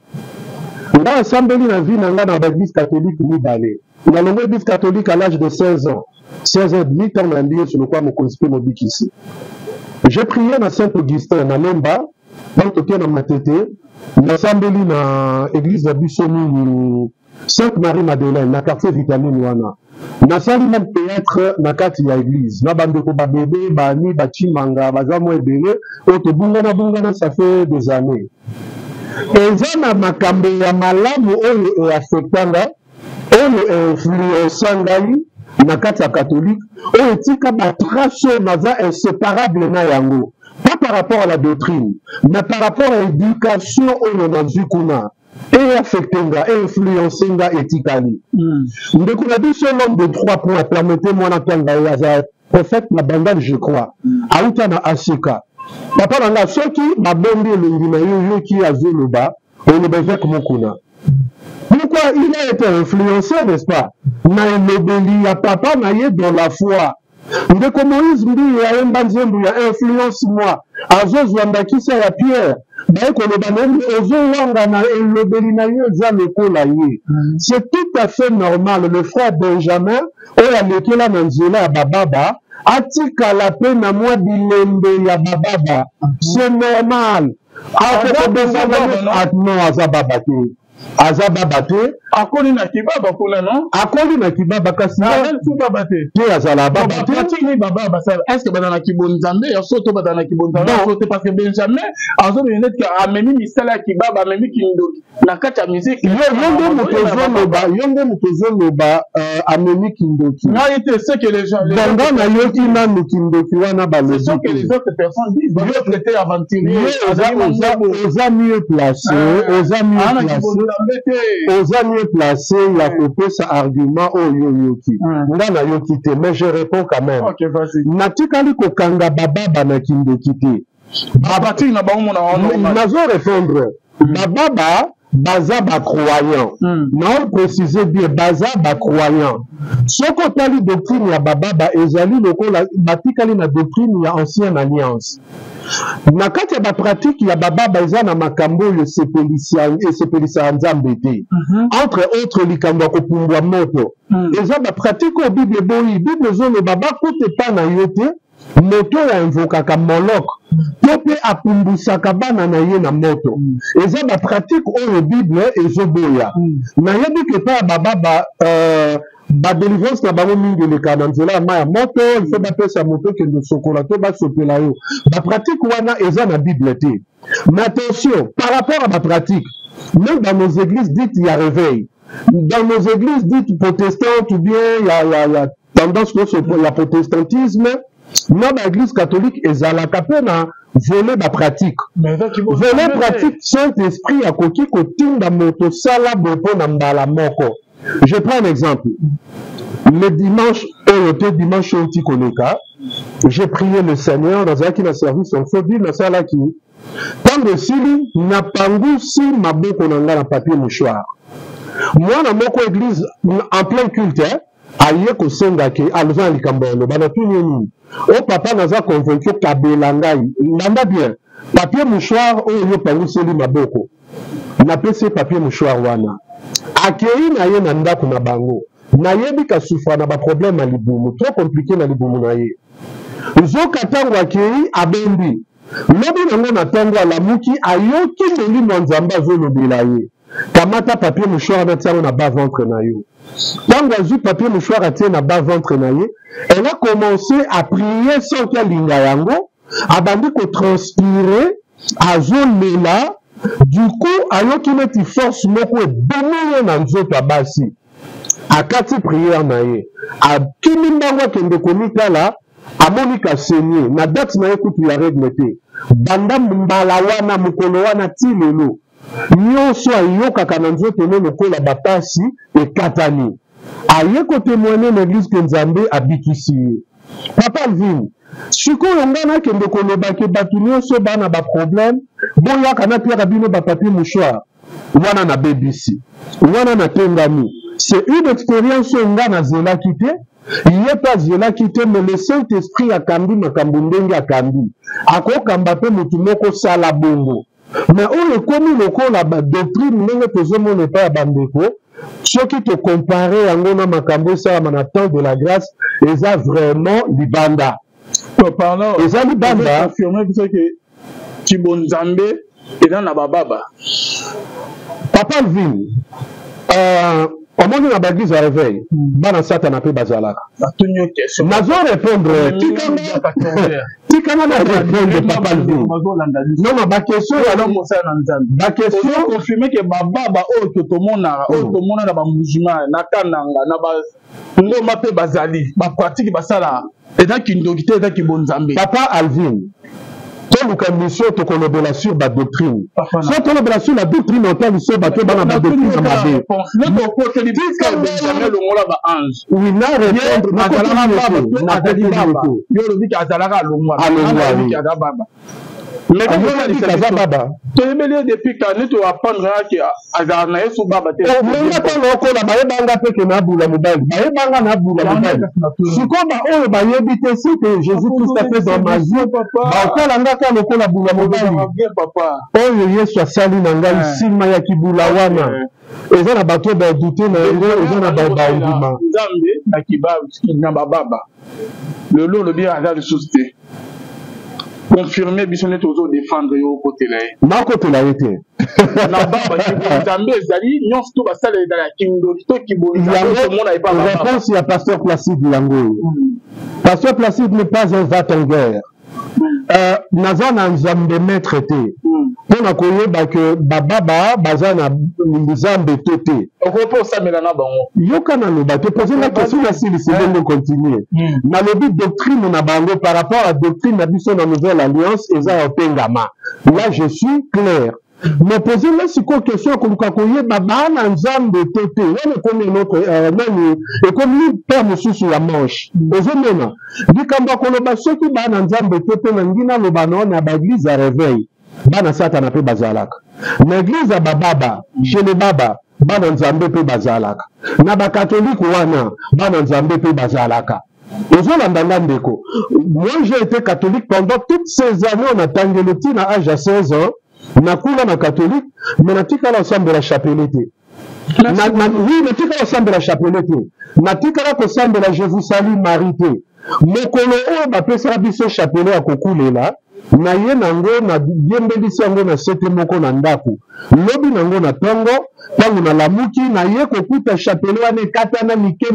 Nga asambeli na vie nanga na l'église catholique ni balé. Na longue église catholique à l'âge de 16 ans. 16 ans et demi quand on a lié sur le quoi mon conspect mobile ici. J'ai prié na Saint-Augustin na Memba, dans toké na matete, nasambeli na église de Bissoni Sainte-Marie-Madeleine na quartier vitamine wana. Nasali même théâtre na kati ya église na bandeko ba bébé bani bachimanga bazamo ebele otobungana ça fait des années eza na makambo ya malamu oyo affectanga oyo influençangai na kati ya catholique oyo tika ba trace naza inséparable na yango pas par rapport à la doctrine mais par rapport à l'éducation oyo nazikuna et affectenga, et influencenga éthiquement. Donc on a dit ce nombre de 3 points, permettez-moi d'entendre prophète la bandade, je crois. Aouta na Asika. Papa nanga soki babombi lingina yo qui a vu le bas, on est besoin comme kuna. Pourquoi il a été influencé, n'est-ce pas? Na lobeli ya papa na ye dans la foi. Ndeko Moïse mbi ya embanzembu ya influence moi. Azo zwandakisa ya Pierre. C'est tout à fait normal. Le frère Benjamin, c'est normal. Azababate akoli na kibaba kuna non akoli na kibaba kasi na kibaba te te azala baba te ni baba basala est-ce que bana na kibonzambe ya soto bana na kibonzambe soto parce que Benjamin azo benet ka ameni misala kibaba ameni kindoki na kati ya musique yonde mutozo loba ameni kindoki na été ce que les gens dans na yoki na kindoki wana balobi c'est ce que les autres personnes disent ils veulent traiter aventurier aux mieux placés aux amis placés, il a coupé sa argument au yoyoki. Mais je réponds quand même. Natikali kokanga baba na kindokite. Babati na baomo na nazo répondre. Baba baza ba croyant. Non préciser bien baza ba croyant. Soko tali doctrine ya baba ezali lokola batikali na doctrine ya ancienne alliance. Na kati ya ba pratique ya baba eza na makambo yo sepelisa nzambe te. Entre autres likambo ko pumbwa moto. Eza ba pratique o Bible boyi Bible zo le baba kote pa na yote moto ya invoka ka molok. Tope apumbusaka bana na ye na moto. Eza ba pratique o Bible ezoboya. Na yebi ke pa baba ba délivrance na bango mingi le kana nzela ma ya moto il faut bapesa moto ke ndo sokola to ba sopela yo ba pratique wana eza na Bible te. Mais attention par rapport à ma pratique même dans nos églises dites il y a réveil dans nos églises dites protestantes ou bien il y a tendance pour la protestantisme dans l'église catholique ezalaka pe na voler ba pratique voler pratique Saint-Esprit a koki kotinda moto sala bopo na mbala moko. Je prends un exemple. Le dimanche, dimanche au Tikoneka, j'ai prié le Seigneur dans un qui n'a servi son phobie, dans ça là qui. Tant de sili, n'a pas si ma boucle na papier mouchoir. Moi, dans mon église, en plein culte, aïe ko senga ke alza likambolo, bana tout nini. Oh papa n'a convaincu kabelangai, nanda bien. Papier mouchoir, oh yo pangu sili ma boko. Na pese papier mouchoir wana. Akei na ye na ndako na bango na yebi ka souffra na ba problème na libumu trop compliqué na libumu na ye zoka tango akei abembi lobi nango na tango alamuki ayoki molimo nzambe azolobela ye kamata papier mouchoir na tiango na bas ventre na yo. Quand azui papier mouchoir a tient na bas ventre na ye, elle a commencé à prier sans qu'elle linga yango, abandi ko transpirer, azolela, du coup ayoki neti force moko ebomye na nzoto basi. Akati prière na ye, akimi mbango kende komitala, amoni ka saigné, na date na ye kutu ya règle te. Banda mbala wana mukolo wana ti lelo. Nyonso ayokaka na nzoto ne lokola bapasi ekatani. Aye ko témoigner l'église que Nzambe abikisi ye. Papa Alvin, sikoyo ngana kende koloba ke batu nyonso bana ba problème, boyaka na pia bino ba papier mouchoir. Wana na BBC. Wana na tengami. C'est une expérience ngana zela kité. Il n'y a pas zela kité, mais le Saint-Esprit a kambi makambo ndenge a kambi. Ako kambape mutu moko sala bongo. Mais on le commis lokola ba doctrine ndenge tozomona pa ya bandeko. Ceux qui te comparent à Ngona Makambo, ça m'a temps de la grâce, ils ont vraiment libanda. Pardon, ils ont libanda. Affirmer que Kibonzambe est dans la bababa. Papa Alvin, au moment où la baguise a réveillé, bana sata na pe bazalaka. Nazo répondre, tikana na répondre Papa Alvin. Non ma ba question alors mon ça na ba question confirmer que bababa o to tomona na ba musulman na kananga na ba ngoma pe bazali ba pratique basala et dans kindokité et dans kibonzambe. Papa Alvin. Toluka mission to kolobela sur ba doctrine. So kolobela sur la doctrine autant sur ba bana ba doctrine na mabe. Le côté du jamais le ngola ba ange. Oui, na répondre na baba. Yo le dit azalaka longwa. Baba. Mais comme baba. Tu es mêlé depuis quand tu vas apprendre que azana yesu baba te. Mais na pas loko la baye banga pe ke na bula mobile. Baye banga na bula mobile. Sikoba oyo baye bitesi que Jésus Christ a fait dans ma vie. Ba ko la ngaka loko la bula mobile. Papa. Oyo Yesu asali na ngai sima ya kibula wana. Eza na bato ba douter na ngo, eza na ba ndima. Nzambe na kibabu na baba. Le lot le bien à la société. Confirmer bisonnet aux défendre yo côté là. Ma côté là était. Na baba Nzambe ezali nyonso to basala dans la kindo to kibonza tout le monde n'avait pas baba. Réponse à Pasteur Placide Lango. Pasteur Placide n'est pas un va-t-en-guerre. Naza na Nzambe maître te. Pona koyeba que bababa bazana Nzambe toté. Okopo samela na bango. Yoka na loba te poser la question la si le continuer. Na lobi doctrine na bango par rapport à doctrine na biso na nouvelle alliance eza opengama. Là je suis clair. Mais poser là si quoi question koluka koyeba bana Nzambe toté. On connaît notre nani et comme lui père mususu ya manche. Ozomona. Dikamba koloba soki bana Nzambe toté na ngina loba na ba église à réveil. Bana sata na pe bazalaka. Na église à bababa, chez les baba, bana Nzambe pe bazalaka. Na ba catholique wana, bana Nzambe pe bazalaka. Moi j'ai été catholique pendant toutes ces années, on a tangéloté à l'âge de 16 ans, na kula na catholique, mais na tika l'ensemble de la chapelleté. Oui, na tika l'ensemble de la chapelleté. Na tika l'ensemble de la je vous salue Marité. Mokolo o ba pesa biso chapelet à kokulela. Na ye nango na diembelisi yango na sete moko na ndako lobi nango na tongo tango na lamuki na ye kokuta chapelet wana ekatana mike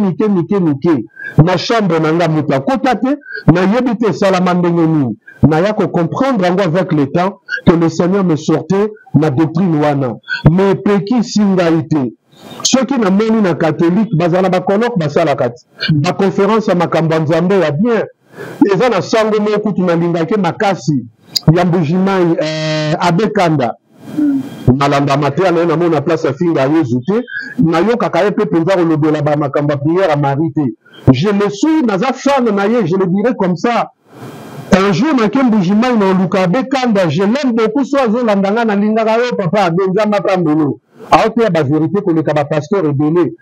na chambre nanga moto akota te na yebi te esalama ndenge nini na ya comprendre yango avec le temps que le Seigneur me sortait na doctrine wana me peki singai te soki na moni na catholique bazala ba colloque basalaka te ba conférence ya makambo Nzambe ya bien eza na sango moko tunalingaki makasi ya mbujimai abekanda malanda matea na mona place ya finga Yesu te nayokaka ye pe penza kolobela ba makambo prière à Marie te je le suis naza fan na ye je le dirais comme ça un jour na kembujimai na luka abekanda je l'aime beaucoup so azolandanga na lingaka yo papa benjama pambelo aote ya ba vérité koleka ba pasteur ebele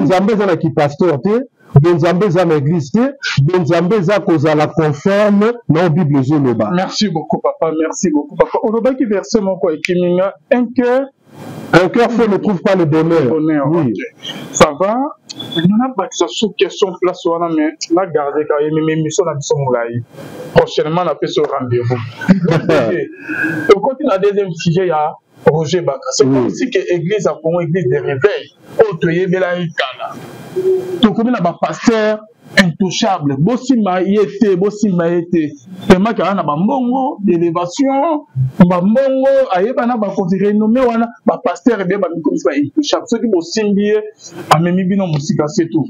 Nzambe za na ki pasteur te Nzambe za na église te Nzambe za kozala conforme na Bible zoloba. Merci beaucoup papa, merci beaucoup papa. Oloba ki verset moko ekiminga un cœur faux ne trouve pas le bonheur. Oui. Okay. Ça va. On a pas ça sous question place wana mais la garder quand même émission na biso molai. Prochainement on a fait ce rendez-vous. On continue la deuxième sujet ya Roger Baka. C'est comme si que l'église a Congo, église de réveil. Autre yebela ikala. Donc comme il y a pasteur intouchable. Bossima yete. Tellement qu'il y a un bambongo d'élévation, bambongo ayeba na ba conseiller nommé wana ba pasteur bien ba comme ça intouchable. Ceux qui bossimbi a memi bino musika c'est tout.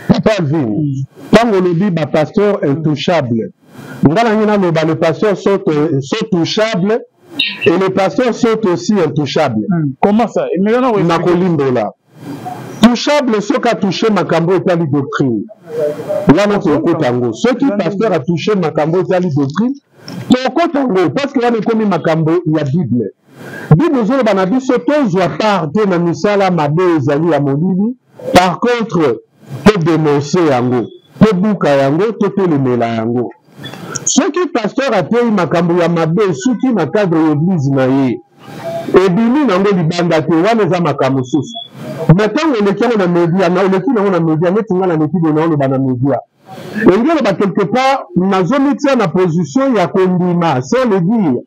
Papa Vin, quand on dit ba pasteur intouchable, les pasteurs sont touchables et les pasteurs sont aussi intouchables. Comment ça? Touchable, ceux qui ont touché Makambo et Tali Doctrine. Là, notre Kotango. Ceux qui pasteur a touché Makambo et Tali Doctrine, Kotango, parce que là, on commis Makambo, il y a Bible. Bible, nous avons dit, ce qu'on doit partir dans Misala, Mabé, Zali, Amodini. Par contre, peut dénoncer Yango, peut bouka Yango, peut téléméla Yango. Ceux qui pasteur a payé Makambo ya Mabé, ceux qui n'a cadre l'église naïe. Et bini nango libanda te wana za makambo susu. Maintenant on est dans les médias, on est dans les médias, mais on a les médias dans les médias. Et on est quelque part na zone tient na position ya kondima, sans le dire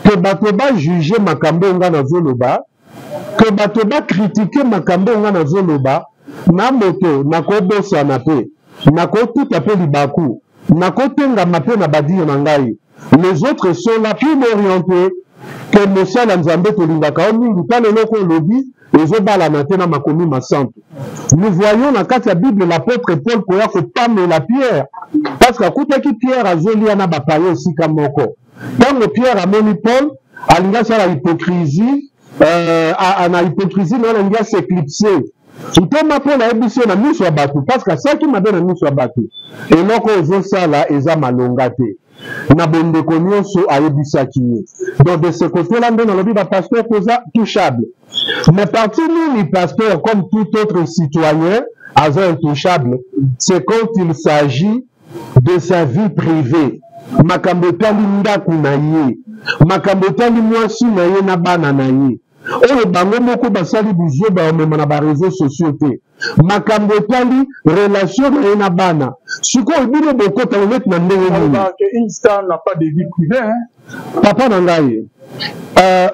que bato ba juger makambo nga na zoloba, que bato ba critiquer makambo nga na zoloba, na moto na ko bosa na pe, na ko tout appeler libaku, na ko tenga mape na badi na ngai. Les autres sont là plus orientés que Moussa Nzambe Tolingaka Omingi, tant le loko lobby, et Zobala Natena Makomi Masanto. Nous voyons dans la Bible l'apôtre Paul Koya ko pame la pierre. Parce qu'à côté qui Pierre a zoli ana bapaye aussi comme moko. Quand le Pierre a moni Paul, alinga sa la hypocrisie, ana hypocrisie, non alinga s'éclipser. Tout ma Paul a ébissé na miso abatu, parce que ça qui m'a donné miso abatu. Et loko ozo ça là, eza malongate. Na bonde konyoso ayebisaki. Donc de ce côté-là, nous avons dit pasteur touchable. Mais partie nous, les pasteurs, comme tout autre citoyen, intouchable, c'est quand il s'agit de sa vie privée. Makambotali ndaku na ye, makambotali mwasi na ye na bana na ye. Oyo bango moko basali buzoba omema na ba réseaux sociaux te. Makambotali relation na ye na bana. Siko obine bokota onet na ndenge nini. Une star n'a pas de vie privée, hein. Papa nangaye.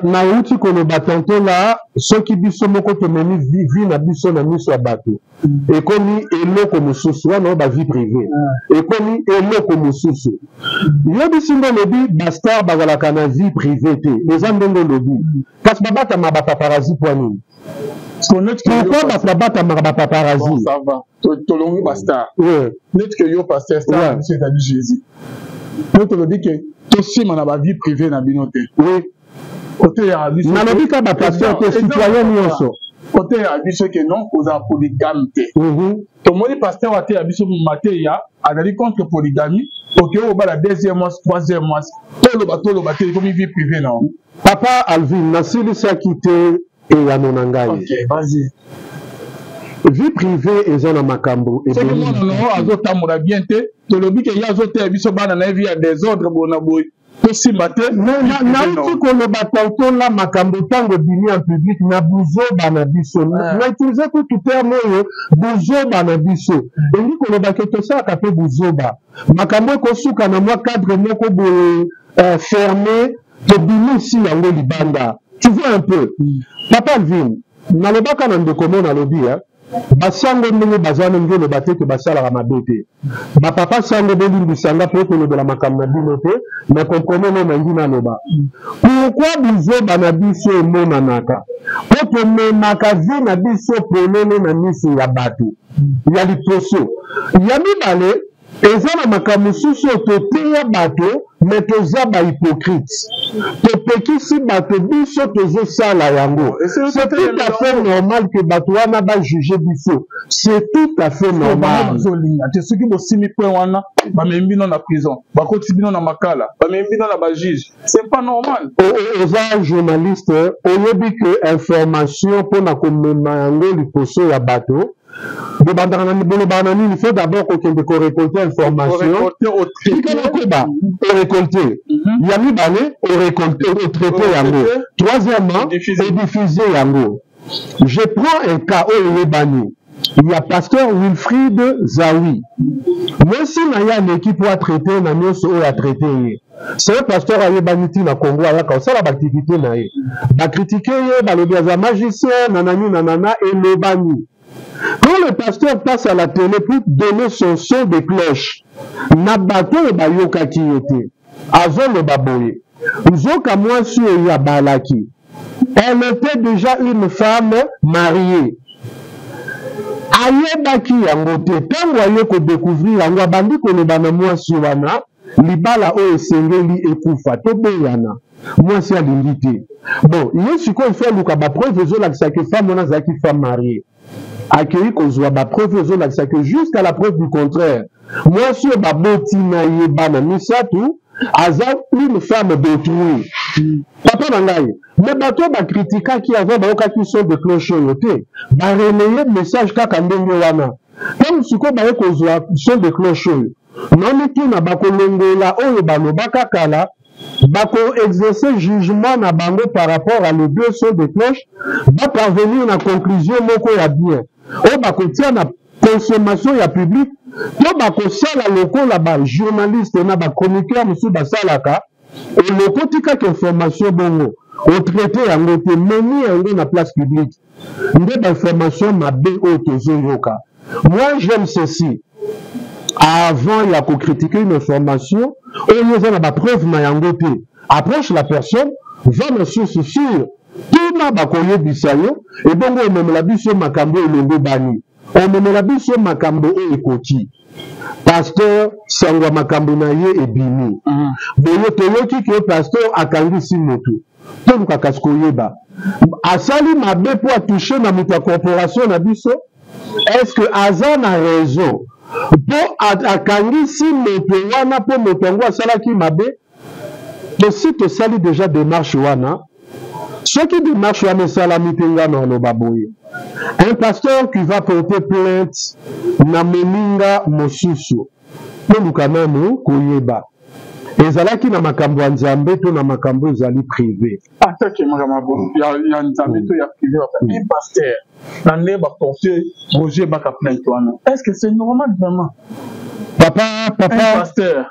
Na uti kono batanto la soki biso moko tomeni vie na biso na miso ya bato. Ekomi eloko mosusu wana ba vie privée. Ekomi eloko mosusu. Yobi singo lobi bastar bazalaka na vie privée te. Les andongo lobi. Kasi babata ma paparazzi po nini. Pourquoi babata ma paparazzi? Ça va. Tolongi bastar. Ouais. Net que yo pasteur star monsieur David Jésus. Nous te le dit que aussi mon ba vie privée na binote. Oui. Côté ya biso. Na lobi ka ba pasteur te citoyen nyonso. Côté ya biso que non oza polygame te. To moni pasteur wa te ya biso maté ya azali contre polygamie. OK o ba la deuxième mois, troisième mois. Tolo ba te comme vie privée non. Papa Alvin na sili sa kité et ya nonangai. OK, vas-y. Vie privée et na makambo et c'est que non azotamura bien te to lobi que ya azote ya biso bana na vie ya désordre bona boy. Aussi matin na uti kono batanto la makambo tango bini en public na buzoba na biso na utiliser tout terme yo buzoba na biso endi kono baketo sa ka pe buzoba makambo ko suka na mwa cadre moko bo fermé to bini si yango libanda tu vois un peu papa Vin na lobaka na ndeko mona lobi basango ndenge bazana ngelo bateke basala ka mabete ba papa sango belimbisanga pe ko lobela makambo na bino te na comprendre no na ngina loba pourquoi bizoba na biso mona naka po memaka vie na biso polele na miso ya bato ya liposo ya mibale eza na makambo susu toteya bato mais toza ba hypocrite topekisi bato biso tozosala yango c'est tout à fait normal que bato wana ba juger biso c'est tout à fait normal te soki bosimi point wana bamembi no na prison bakoti bino na makala bamembi no na ba juge c'est pas normal oza journaliste oyebi que information pona komema yango liposo ya bato il faut d'abord qu'on récolte information. Récolter. Il y a mis balai, récolter, traiter yango. Troisièmement, diffuser yango. Je prends un cas où il est banni. il y a pasteur Wilfried Zawi. Moi si il y a l'équipe à traiter, à traiter. C'est un pasteur à Yebaniti na Congo, à ça la activité na ye. Ba critiquer le magicien, nanana et le bani. Quand le pasteur passe à la télé pour donner son son de cloche, Nabato et Bayoka qui était, avant le baboye, Nzoka moi sur Yabalaki, elle était déjà une femme mariée. Ayebaki yangote, tant voyez qu'on découvrir, on va bandi qu'on est dans moi sur Wana, Libala o esengeli ekufa, tobe yana. Moi c'est à l'invité. Bon, il y a ce qu'on fait, Luka, ba preuve, c'est que femme, on a zaki femme mariée. Accueilli qu'on soit ba preuve c'est que jusqu'à la preuve du contraire moi sur ba botina yebana misatu azal une femme d'autrui papa nangai mais bato ba critica qui avait ba okaki son de cloche yote ba relayer message kaka ndenge wana comme siko ba ko zwa son de cloche non tout na ba kolongola oyo ba lobaka kala bako exercer jugement na bango par rapport à les deux sons de cloche va parvenir à la conclusion moko ya bien o bako tia na consommation ya public to bako sala loko la ba journaliste na ba chroniqueur musu ba salaka et loko tika que information bongo o traité yango te meni yango na place publique nde ba information mabe o tozoyoka. Moi j'aime ceci. Avant, il y a qu'à critiquer une information, on y a la preuve mayangote. Approche la personne, va me source sûre. Tout n'a pas connu bisayo, et donc on me la biso makambo et longo bani. On me la biso makambo et ekoti. Pasteur Sangwa makambo na ye et bini. Boyo toyoki que pasteur akangi simoto. Tout ka kasko yeba. Asali mabe pour toucher na muta corporation na biso. Est-ce que Azan a raison? Pour akangi si moto wana pour motongo asala ki mabe le site sali déjà démarche wana ce qui démarche wana sala mitenga na lo baboye un pasteur qui va porter plainte na meninga mosusu pour quand même koyeba ezalaki na makambo ya nzambe to na makambo ezali privé atake makambo ya nzambe to ya privé un pasteur nande ba porter Roger Baka plainte wana est-ce que c'est normal vraiment papa un pasteur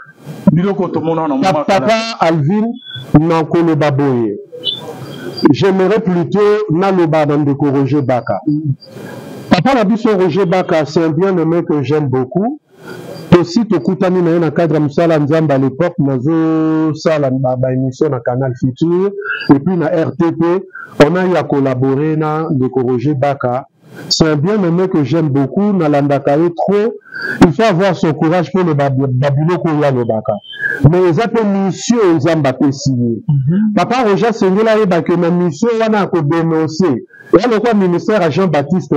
biloko to mona na papa Alvin nankolo baboye j'aimerais plutôt naloba de Roger Baka papa la biso Roger Baka c'est un bien-aimé que j'aime beaucoup. Aussi, tokutani na na cadre musala nzamba à l'époque, nazo sala ba émission na Canal Futur et puis na RTP, on a eu à collaborer na de Roger Baka. C'est un bien-aimé que j'aime beaucoup, na landakaye trop. Il faut avoir son courage pour le babilo ko ya le Baka. Mais les appels mission nzamba pe signé. Papa Roger Sengela e ba que na mission wana ko dénoncer. Et le quoi ministère à Jean-Baptiste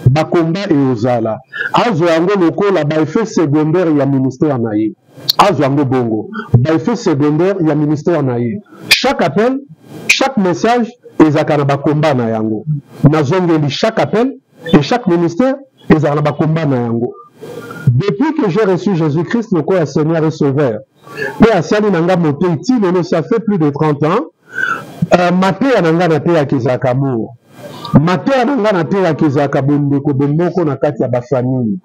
Bakomba et Ozala. Azwango lokola ba effet secondaire ya ministère naïe. Azwango bongo. Ba effet secondaire ya ministère naïe. Chaque appel, chaque message ezakana bakomba na yango. Nazongeli chaque appel et chaque ministère ezakana bakomba na yango. Depuis que j'ai reçu Jésus-Christ, le corps Seigneur et Sauveur, et à Sali Nanga Moteiti, ça fait plus de 30 ans, Maté Ananga Nate Akizakamour. Maté Ananga Nate Akizakabundeko Bemboko Nakati ya Bafani.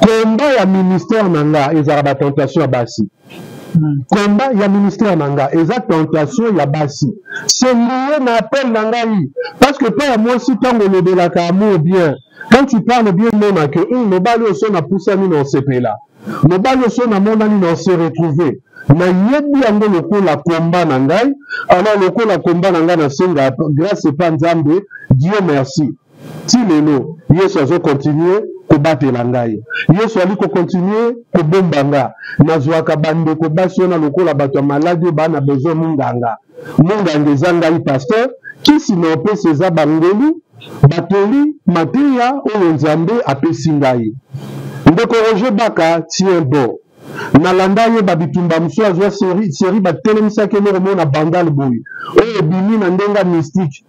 Combat ya ministère Nanga, ezara tentation ya basi. Combat ya ministère Nanga, ezara tentation ya basi. C'est lié na appel Nangaï. Parce que pas à moi si tango le de la Kamour bien. Quand tu parles bien même que le balo son a poussé nous dans ce pays là. Le balo son a mon ami dans se retrouver. Na yebi yango loko la combat nangai, alors loko la combat nanga na senga grâce pas Nzambe, Dieu merci. Ti lelo, Yesu azo continuer ko battre langai. Yesu ali ko continuer ko bombanga. Nazwaka bande ko basona loko la bato malade ba na besoin munganga. Munganga zangai pasteur qui sinon peut ses abangeli batoli materia oyo Nzambe apesi ngai. Ndeko Roger Baka tient bon. Nalanda ye babitumba muso azwa série batelemisa ke mo na bandal boy. Oyo bimi na ndenga mystique.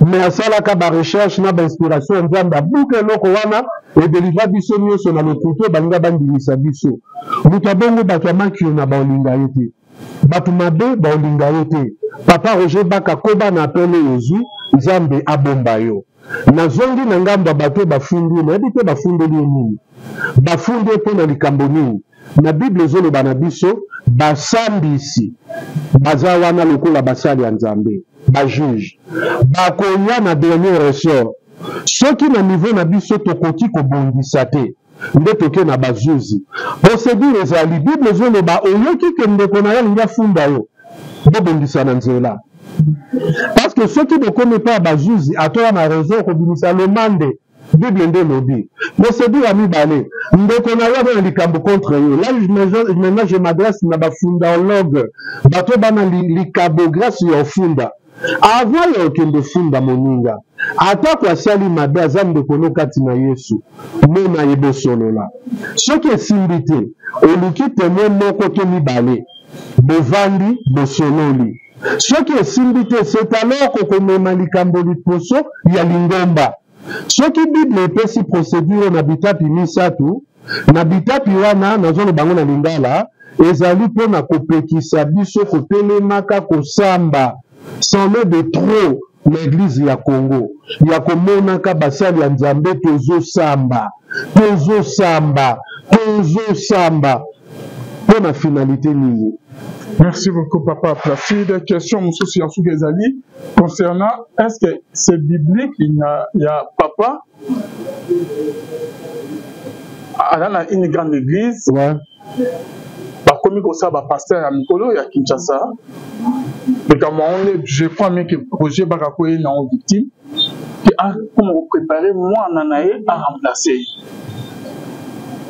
Mais asala ka ba recherche na ba inspiration Nzambe buke loko wana e deliver biso nyoso na lokuto banga bandimisa biso. Mutabongo bato maki na ba olinga yete. Bato mabe ba olinga yete. Papa Roger Baka koba na appelé Yesu Nzambe abomba yo. na zongi na ngambo bato bafundi na yebi te bafundi nini bafundi mpona likambo nini na Bible ezoloba na biso basambisi baza wana lokola basali ya Nzambe bajuge bakoya na dernier ressort soki na niveau na biso tokoki kobongisa te nde toke na bazuzi procédure ezali Bible ezoloba oyoki ke ndeko na yo alingi afunda yo bobongisa na nzela parce que soki bokomi mpe ya bazuzi atoya na raison kobimisa lomande Bible nde lobi procédure ya mibale ndeko na yo abana likambo contre yo là maintenant je m'adresse na bafundologue bato bana likabo grâce ya ofunda avant ya okende funda moninga atako asali mabe aza ndeko no kati na Yesu mona yebosolola soki esimbi te oluki témoin moko to mibale bovandi bosololi soki esimbi te c'est alors kokomema likambo liposo ya lingomba soki Bible epesi procédure na bitapi misatu na bitapi wana nazolo bango na lingala ezali mpona kopekisa biso kotelemaka kosamba sans le de trop l'église ya Congo ya komonaka basali ya Nzambe tozosamba mpona finalité nini. Merci beaucoup, Papa Placide. Question, M. Siansou Gezali, concernant est-ce que c'est biblique, il y a Papa, dans une grande église, ouais. Comme ça, pasteur à Mikolo, il y a Kinshasa, mais comme on est, je crois même que le projet Barakoye est en victime, qui a comme préparé, moi, Nanaé, à remplacer.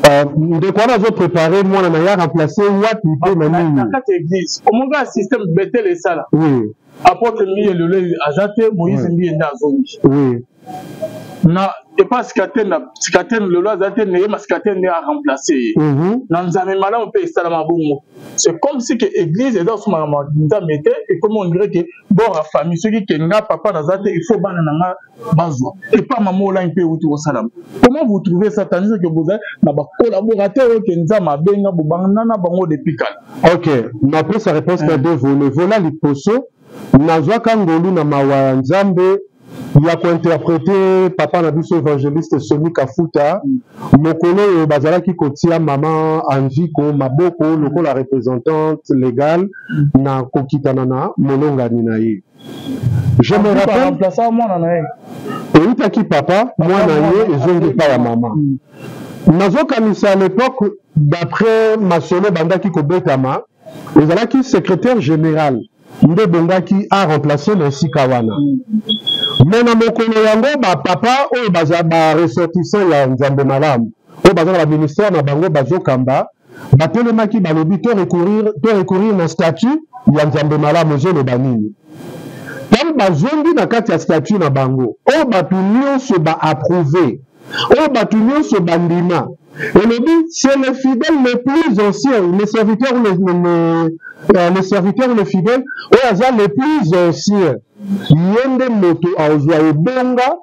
De quoi on a préparé, moi, on a remplacé Watt, dans quatre églises. Comment on a un système bêté les salles? Oui. Apôtre Miye le lait à Jate, Moïse Miye n'a zoni. Oui. Na et pas scaten le loi Jate n'est pas scaten à remplacer. Dans un malin on peut installer ma bongo. C'est comme si que l'église est dans son mettait et comme on dirait que bon la famille ceux qui n'a papa dans Jate il faut banana bazo et pas maman là un peu où tu au salam. Comment vous trouvez ça tandis que vous êtes na ba collaborateur que nzama benga bobangana bango de pical. OK, ma sa réponse à deux volets. Voilà les poso nazwa kangolu na mawa Nzambe ya kointerpréter papa na biso évangéliste Soni Kafuta mokolo bazalaki kotia maman Anjiko maboko lokola représentante légale na kokitana na molongani na ye. Je me rappelle remplaçant moi na ye outaki papa moi na ye ezongi pa ya maman nazokanisa à l'époque d'après masolo bandaki kobetama ezalaki secrétaire général nde bongaki a remplacé na Sikawana. Mais na mokolo yango ba papa oyo baza ba ressortissant ya Nzambe malamu oyo baza na ministère na bango bazokamba batelemaki balobi to recourir na statut ya Nzambe malamu ezoloba nini tant bazongi na kati ya statut na bango oyo bato nyonso ba approuvé oyo bato nyonso bandima elobi c'est le fidèle le plus ancien les serviteurs les fidèles oyo aza le plus ancien yende moto aozwa ebonga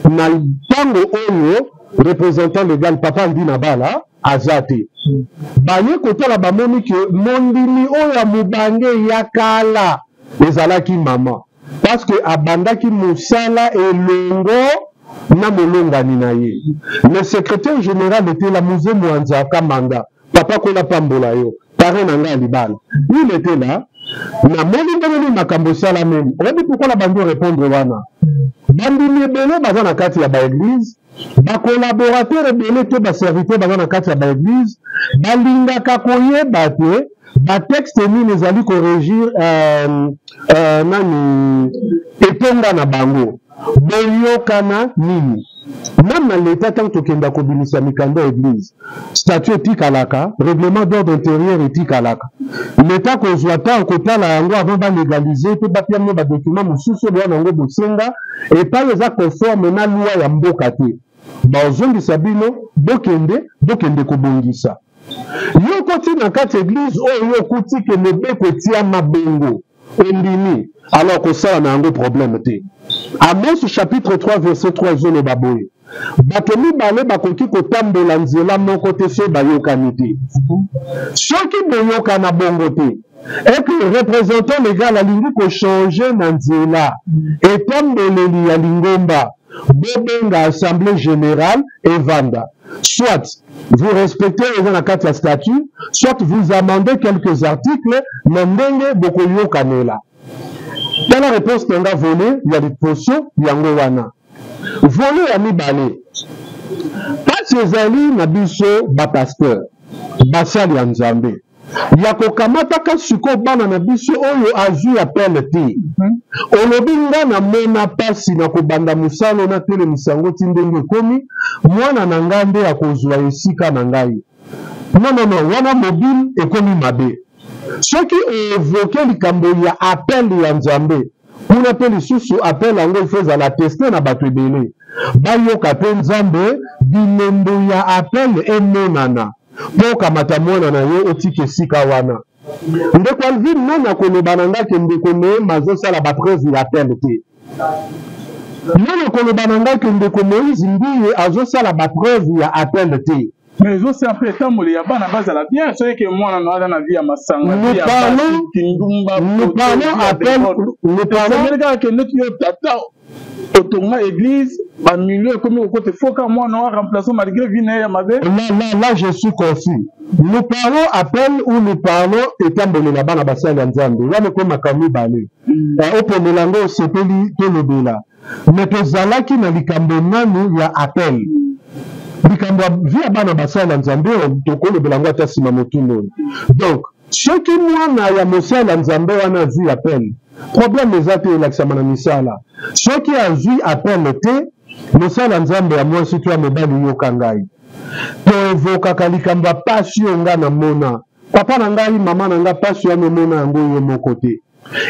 na ntango oyo représentant légal papa ndina bala aza te baye kotala bamoni ke mondimi oyo ya mobange ya kala ezalaki mama parce que abandaki mosala elongo na molongani na ye. Le secrétaire général était la Mouzé Mouanza Kamanda papa kola pambola yo parrain nanga libala il était là na moni makambo sala même on dit pourquoi la bande répondre wana bandimi ebele baza na kati ya ba église ba collaborateur ebele te ba serviteur baza na kati ya ba église balingaka koyeba te ba texte nini ezali korégir nani etonga na bango boyokana nini même na l'état tant tokenda kobimisa mikanda église statut etikalaka règlement d'ordre intérieur etikalaka l'état kozwa tant kotala yango avant balégaliser pe bapiamno badocument mosusu oyo yango bosenga epai eza conforme na loi ya mboka te bazongisa bino bokende kobongisa yo koti na kati église oyo okuti ke mobeko etia mabengo ondimi alors kosala na yango problème te. Amos chapitre 3 verset 3 zolo baboye bato mibale bakoki kotambola nzela moko te so bayokani te soki boyokana bongo te et que représentant légal alingi kochange na nzela etamboleli ya lingomba bobenga assemblée générale et vanda. Soit vous respectez les statut, soit vous amendez quelques articles, mais bokoyo kanela. Dans la réponse qu'on a volé, il y a des potions, il y a un wana. Volé à mi-balé. Pas ces alliés nabiso bapasteur, basali en Zambé. Yako kamata kasuko bana nabiso oyo azu appel te. Olobinga na mona pasi na kobanda musalo na tele misango tindenge komi, mwana na ngande akozwa esika na ngai. Non, wana mobile ekomi mabe. Ceux qui évoquent likambo ya appel ya Nzambe, pour appeler sous appel en gros faut la tester na bato ebele. Bayo kape Nzambe bilembo ya appel emonana. Po kamata mwana na yo otike sika wana. Ndeko alvi nana kolobana ngake ndeko ne mazo sala ba preuve ya appel te. Nana kolobana ngake ndeko Moïse ndiye azo sala ba preuve ya appel te. Mais ils ont sempre été moulés à bas la bien, c'est que moi on a la vie à Massanga. Nous parlons appel, nous parlons que notre tata autonoma église, à milieu comme au côté faut que moi on a remplacé malgré Vinet Amade. Là je suis confus. Nous parlons appel ou nous parlons étant donné la bana bassin d'Anzambe. Là nous comme Kami Balé. Au premier langue c'était Tolobela. Mais que Zalaki na likambo nanu ya appel. Likambo via bana basala Nzambe tokolo belangwa ta sima motuno. Donc ceux qui mwana ya mosala Nzambe wana vu appel. Problème les até l'aksama na misala. Ceux qui a vu appel te mosala Nzambe ya moi surtout mobali yo kangai. To evoka kalikambo passion nga na mona. Papa na ngai mama na nga passion ya mona ngo yo mokote.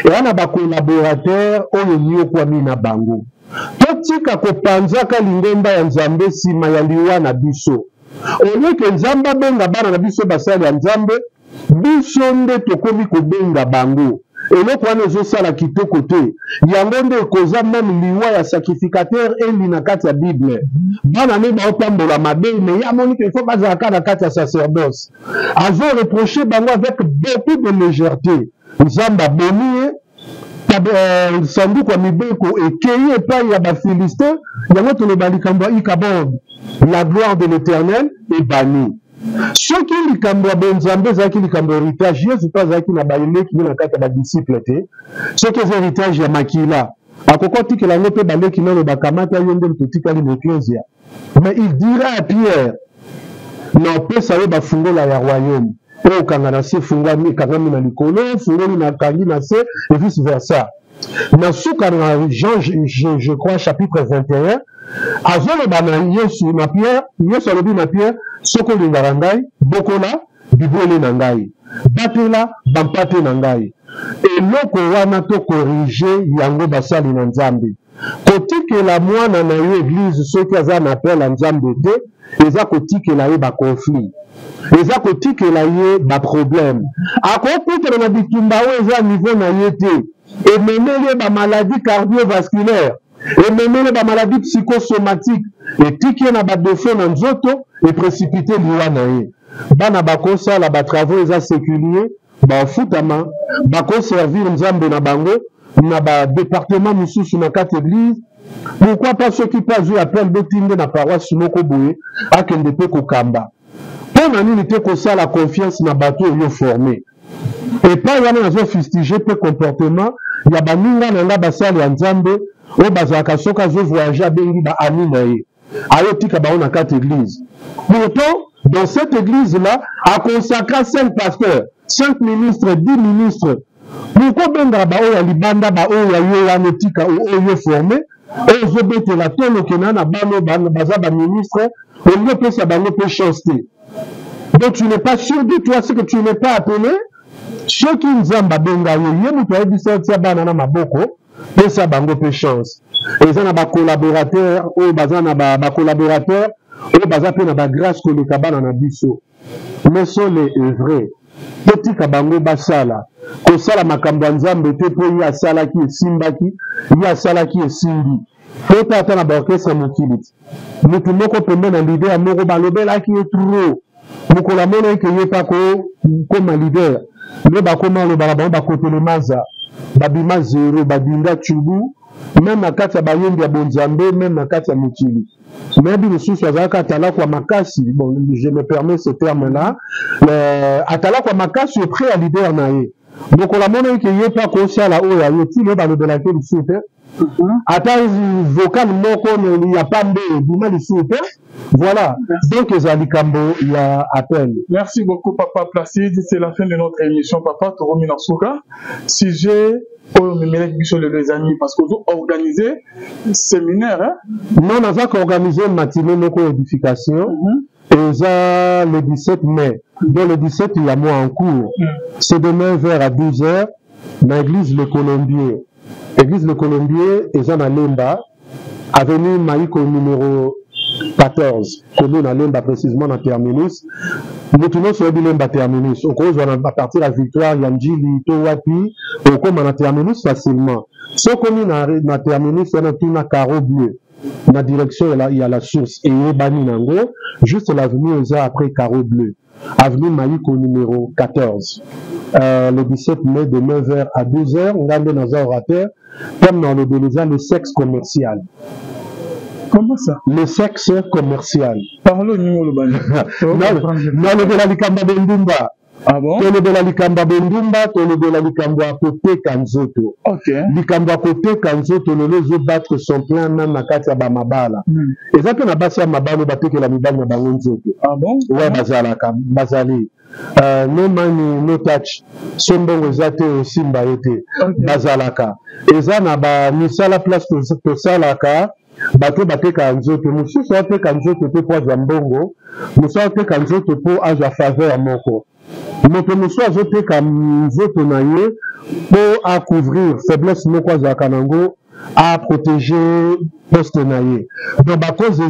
Et ana ba collaborateur oyo nyo kwa mina bango. Totika kopanzaka lingomba ya Nzambe sima ya liwa na biso. Oleke Nzamba benga bana na biso basali ya Nzambe, biso nde tokomi kobenga bango. Eloko wana ezosala kitoko te. Yango nde ekoza même liwa ya sacrificateur eli na kati ya Bible. Bana ne baotambola mabe mais ya moni que il faut bazaka na kati ya sacerdoce. Azo reproché bango avec beaucoup de légèreté. Nzamba boni sandu kwa mibeko ekeye epai ya bafilistin yango toloba likambo ya ikabod la gloire de l'éternel est bannie. Soki likambo ya bonzambe ezalaki likambo héritage yesu mpe azalaki na bayeleki na kati ya badisciple te soki eza héritage ya makila akoko tikela yango mpe baleki nano bakamata yo nde totikali na eklezia mais il dira à Pierre na opesa yo bafungola ya royaume oyo kanga na se fungwami ekangami na likolo fungoli na kangi na se et vice versa. Na suka na Jean je crois chapitre 21 azoloba na Yesu na Pierre Yesu alobi na Pierre soko lingaka ngai bokola bibwele na ngai batela bampate na ngai eloko wana to corrige yango basali na Nzambe kotikela mwana na yo église soki aza na appel ya Nzambe te eza kotikela ye baconflit eza kotikela ye baproblème akokutana na bitumba oyo eza niveau na ye te ememeli bamaladi cardiovasculaire ememeli bamaladi psychosomatique etiki na badefo na nzoto eprécipité liwa na ye bana bakosala batravaux eza séculier bafutama bakoservir Nzambe na bango na badépartement mosusu na kati église. Pourquoi pas ceux qui pas eu appel botinde na paroisse moko boye akende mpe kokamba mpona nini te kosala confiance na bato oyo formé epai wana nazofustige mpe comportement ya baninga na nga basali ya Nzambe oyo bazalaka soki azovoyage abengi baami na ye ayotika bango na kati église. Pourtant dans cette église là aconsacra 5 pasteurs 5 ministres 10 ministres. Pourquoi bengaka baoyo ya libanda baoyo ya yo wana etika oyo formé oyo ozobetela tolokena na bano baza baministre olingi opesa bango mpe chance te. Donc tu n'es pas sûr de toi, c'est que tu n'es pas appelé. Ceux qui Nzamba benga yo mutu ayebisa tia bana na maboko pesa bango pe chance. Eza na ba collaborateur oyo baza na ba collaborateur oyo baza pe na ba grâce koleka bana na biso. Mais sole est vrai. Totika bango basala kosala makambo ya Nzambe te po ye asalaki esimbaki ye asalaki esimbi po ata na baorchestre mokili mutu moko pembeni na lider moko balobelaki ye trop mokola mona eke ye pa koma lider nde bakoma olobaka bango bakotele maza babima zero babinda tshulu même na kati ya bayembi ya bonzambe, même na kati ya mokili. Mais bien sûr, atala kwa makasi, bon, je me permets ce terme-là, atala kwa makasi auprès à leader nae. Donc la monnaie qui est pas conscient là où il y a tout dans le de laquelle il souhaite. Attends, vocal moko il n'y a pas de mal ici. Voilà. Donc il y a appel. Merci beaucoup Papa Placide, c'est la fin de notre émission Papa Toromi Nasuka. Sujet pour les amis parce que vous organisez séminaire hein? Non, on a organisé une matinée de édification. Et ça, le 17 mai. Dans le 17, il y a moi en cours. C'est de 9h à 12h dans l'église Le Colombier. L'église Le Colombier est à Lemba, avenue Maïko numéro 14. Commune à Lemba, précisément dans Terminus. Nous tournons sur Lemba Terminus. Au cause, on va partir à Victoire, Yandjili, Towapi, au cause, on a Terminus facilement. Ce commune à Terminus, on a tout un carreau bleu. La direction, il y a la source. Et Bani Nango, juste l'avenue après carreau bleu. Avenue Maïko numéro 14. Le 17 mai de 9h à 12h, on a dans un orateur, comme dans le sexe commercial. Comment ça? Le sexe commercial. Parlons nous le bani. Non, le Likamba Bendumba. Ah bon? Tolobela Likamba Bendumba, tolobela Likamba côté Kanzoto. Ok. Likamba côté Kanzoto, le lezo battre son plein même na kati ya Bamabala. Et ça que na basi ya mabalo bateke la mibali na bango nzoto. Ah bon? Ouais, bazali. No money, no touch. Sombongo ezate aussi mbaete. Bazalaka. Eza na ba misala place to salaka. Bato bateka nzoto. Mususu ateka nzoto pe kwa jambongo. Mususu ateka nzoto po aja faveur moko. Moto mususu azoteka nzoto na ye po a couvrir faiblesse moko za kanango. À protéger poste naie. Donc ba cause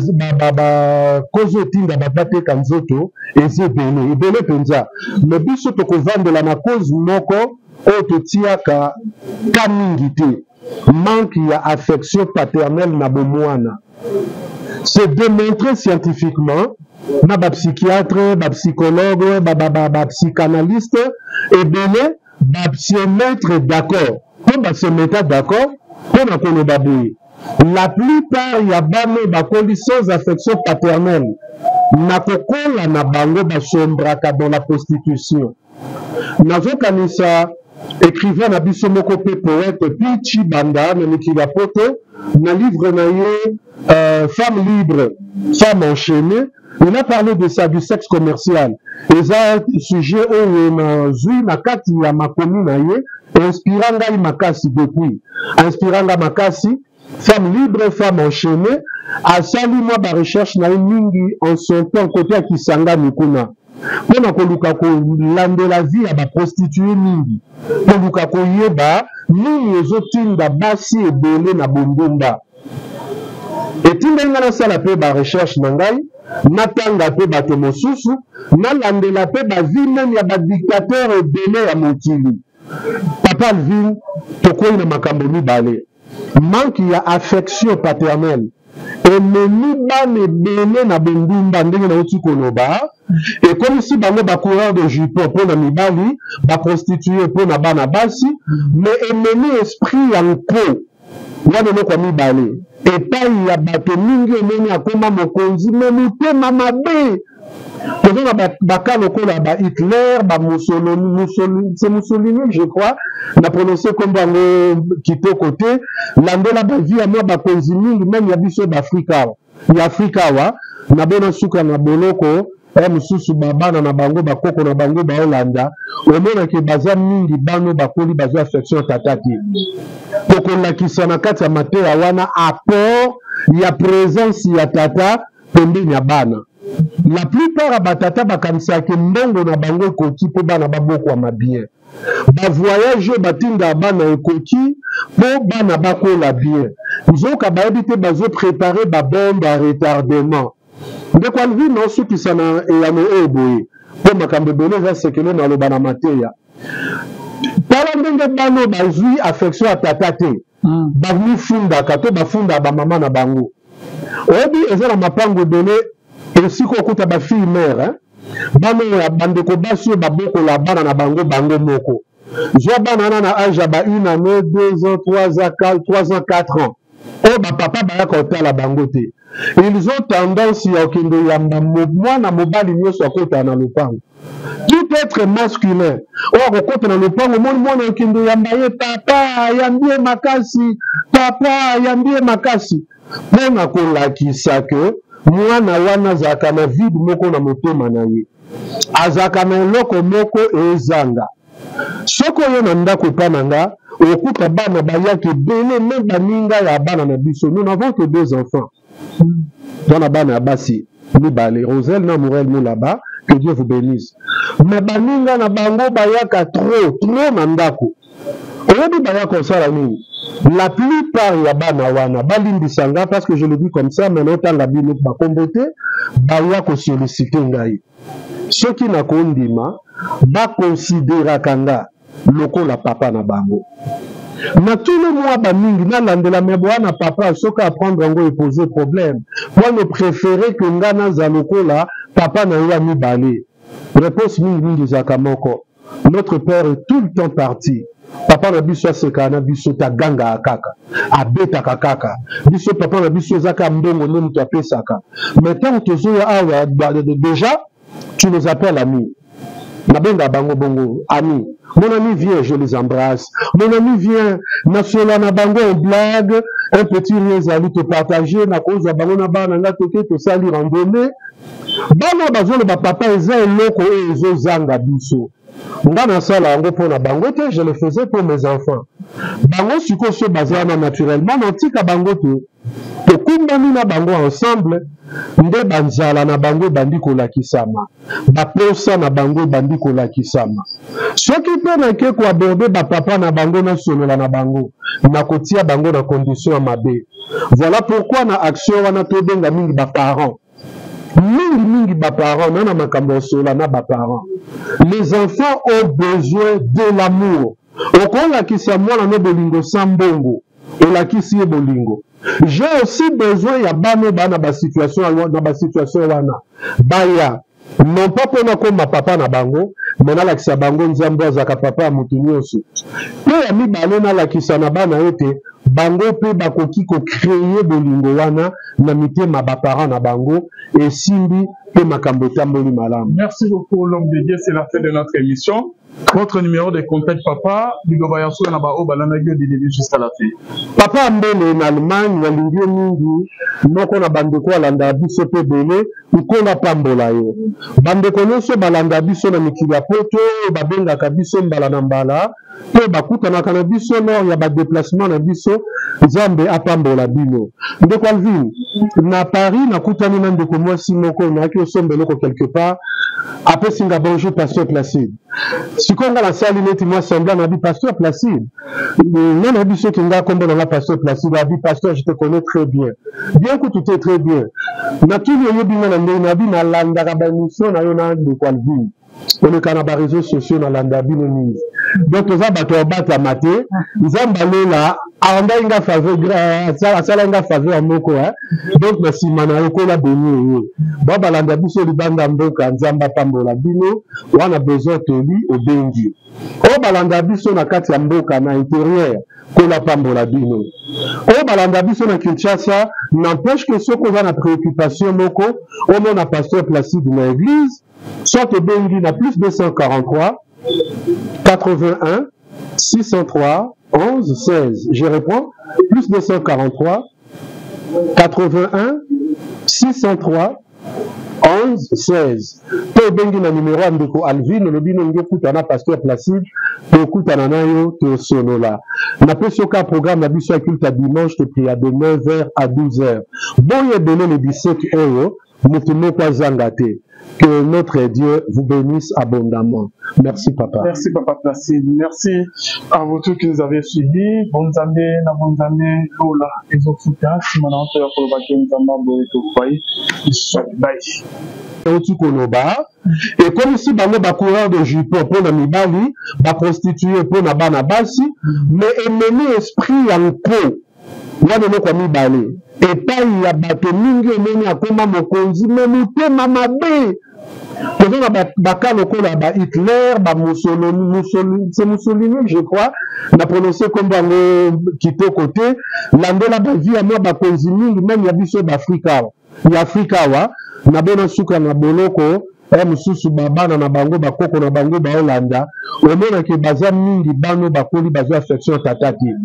tinda babate kanzoto eze bele penza. Le biso to ko vendre la cause moko o to tiaka kamingité. Manque ya affection paternelle na bomwana. C'est démontré scientifiquement na ba psychiatre, ba psychologue, ba psychanalyste et bele ba psychiatre d'accord. Comme ba se mettre d'accord. La plupart il y a des sans affection paternelle. Nakokola na bango basombraka dans la prostitution. Nazokanisa écrivain na biso moko pe poète Pichi Banda na mikila poto na livre na ye femme libre, femme enchaînée. On a parlé de ça, du sexe commercial. Et ça, sujet où on zui na kati ya makomi na ye, inspiranga makasi depuis. Inspiranga makasi, femme libre, femme enchaînée, a sali moi ba recherche na mingi en son temps côté à Kisanga Mikuna. Pona koluka ko lande la vie à ba prostituée mingi. Koluka ko yeba, nini ezotinda basi ebele na bondumba. Et tinda ngana sala pe ba recherche na ngai, natanga pe bato mosusu, nalandela pe ba vie même ya ba dictateur ebele ya mokili. Papa Alvin, tokoi na makambo mibale. Manque ya affection paternelle. Et meni bane bene na bondumba ndenge na uti koloba. Et comme si bango ba coureur de jupon pour na mibali, ba prostituée pour na bana basi, mais emeni esprit ya nko. Wana no kwa mibale. Epai ya bato mingi emeni akoma mokonzi me motema mabe. Tozo na baka lokola ba Hitler, ba Mussolini, c'est Mussolini je crois, na prononcé comme bango kito côté, landola ba vie à moi ba konzi mingi même ya biso d'Africa. Ya Afrika wa na bona suka na boloko mususu babana na bango bakoko na bango ba Holanda omona ke baza mingi bano bakoli baza affection tatati tokola kisana kati ya mateya wana apport ya présence ya tata pembeni ya bana. La plupart ya batata bakanisa ke mbongo na bango ekoki po bana baboko ma bien. Ba voyage batinda bana ekoki po bana bakola bien. Nzoka bayebi te bazo préparer ba bombe à retardement. De quoi le vit non ceux qui sont eyano eboye po makambe bele za sekelo na loba na mateya. Tala ndenge bano bazui affection ya tata te. Bavni funda kato bafunda ba mama na bango. Obi ezala mapango bele esiko okuta ba fille mère hein. Bano ya bandeko basi baboko la bana na bango bango moko. J'ai banana na âge à 1 année, 2 ans, 3 ans, 4 ans. Oh, papa, la bangote. Ils ont tendance à kendo yamba moi na mobali nyoso akota na lopango. Tout être masculin. Or akota na lopango moi na kendo yamba ye papa yambie makasi, papa yambie makasi. Pona kolakisa ke mwana wana zaka na vide moko na motema na ye. Azaka na loko moko ezanga. Soko yo na ndako pananga okuta bana bayaki bele même baninga ya bana na biso. Nous n'avons que 2 enfants. Dans la bana basi mibale Roselle na Morel mo là-bas, que Dieu vous bénisse. Mais baninga na bango bayaka trop na ndako. Oyebi bayaka sala nini? La plupart ya bana wana balimbisanga parce que je le dis comme ça mais autant la bino ba kombote bayako solliciter ngai. Ceux qui na kondima ba considéra kanga lokola papa na bango. Na tout le mois bamingi na landela meboana papa soka apprendre ngo et poser problème. Moi ne préférer que ngana za lokola papa na ya mibale. Réponse mingi zakamoko. Notre père est tout le temps parti. Papa na biso sekana biso ta ganga akaka. Abeta kakaka. Biso papa na biso zaka mbongo ne muto apesaka. Mais tant que tozoya awa déjà tu les appelles amis. Nabenga bango bongo ami. Mon ami vient, je les embrasse. Mon ami vient, nasola na bango en blague, un petit rien à lui te partager, na cause à bango na bana na toke to sali randonnée. Bana bazo le papa eza eloko ezo zanga biso. Ngana sala ngo pona bango te, je le faisais pour mes enfants. Bango siko so bazana naturellement, nantika bango te. To kumbani na bango ensemble. Nde banzala na bango bandiko la kisama. Baposa na bango bandiko la kisama. Soki pe na ke ko aborder ba papa na bango na solola na bango. Na kotia bango na condition mabe. Voilà pourquoi na action wana to benga mingi ba parents. Mingi ba parents na makambo solola na ba parents. Les enfants ont besoin de l'amour. Okola kisama na no bolingo sambongo. Ola kisi bolingo. J'ai aussi besoin ya bano bana ba situation wana baya non pas pour comme ma papa na bango mais na la kisa bango nzambo azaka papa mutu nyonso pe ya mibale na la kisa na bana ete bango pe bakoki ko créer bolingo wana na mitema ba parents na bango et simbi pe makambo tamboli malamu. Merci beaucoup l'homme de Dieu, c'est la fin de notre émission. Votre numéro de contact papa, Bigobayasu na ba obalanagio du début jusqu'à la fin. Papa mbele en Allemagne, walingio mingi, noko na bandeko alanda biso pe bele, ukola pambola yo. Bandeko nyonso balanda biso na mikili ya poto, babenga ka biso mbala na mbala, pe bakutana kana biso lors ya ba déplacement na biso, Nzambe apambola bino. Ndeko Alvin, na Paris nakutani na ndeko mwasi moko na ki osombeloko quelque part, après singa bonjour pasteur Placide. Si on a la salle, moi semblant à pasteur Placide. Non, on a dit ce qui a comme la pasteur Placide, a dit pasteur, je te connais très bien. Bien que tout est très bien. Na tout le monde na bi na landa ka ba mission na yo na de quoi vivre. On est kana ba réseaux sociaux na landa bi no ni. Donc ça bato bata maté, nzamba lela anda inga faveur sala inga faveur moko hein. Donc na simana ko la béni. Baba landa biso libanda mboka nzamba pambola bino, on a besoin de lui au bengi. O balanda biso na kati ya mboka na intérieur ko la pambola bino. O balanda biso na Kinshasa, n'empêche que ce qu'on a na préoccupation moko, on a pasteur Placide na église, soit au bengi na plus 243 81 603 11 16. Je réponds, plus 243 81 603 11 16. Pe bengi na numéro andeko Alvin le bino ngekutana pasteur Placide to kutana nayo to solola. Na pesoka programme na biso culte à dimanche te pria de 9h à 12h. Bon donné le 17 euros, mutumo kwa zangate. Que notre Dieu vous bénisse abondamment. Merci papa. Merci papa Placide. Merci à vous tous qui nous avez suivis. Bonne année, Lola et Zofuka. Si mon entrée pour le baquet, nous avons et comme si bango ba coureur de jupon pour na mibali, ba prostituée pour na bana basi, mais emmener esprit en peau. Wana moko mibali. Et pas ya bato mingi emeni akoma mokonzi, mais mutema mabe. Tozo na baka lokola ba Hitler, ba Mussolini, c'est Mussolini je crois, na prononcé comme bango kito côté, landela ba vie à moi ba konzi mingi même ya biso d'Africa. Ya Afrika wa na bona suka na boloko mususu babana na bango bakoko na bango ba Holanda, omona ke baza mingi bano bakoli bazo affection tatati.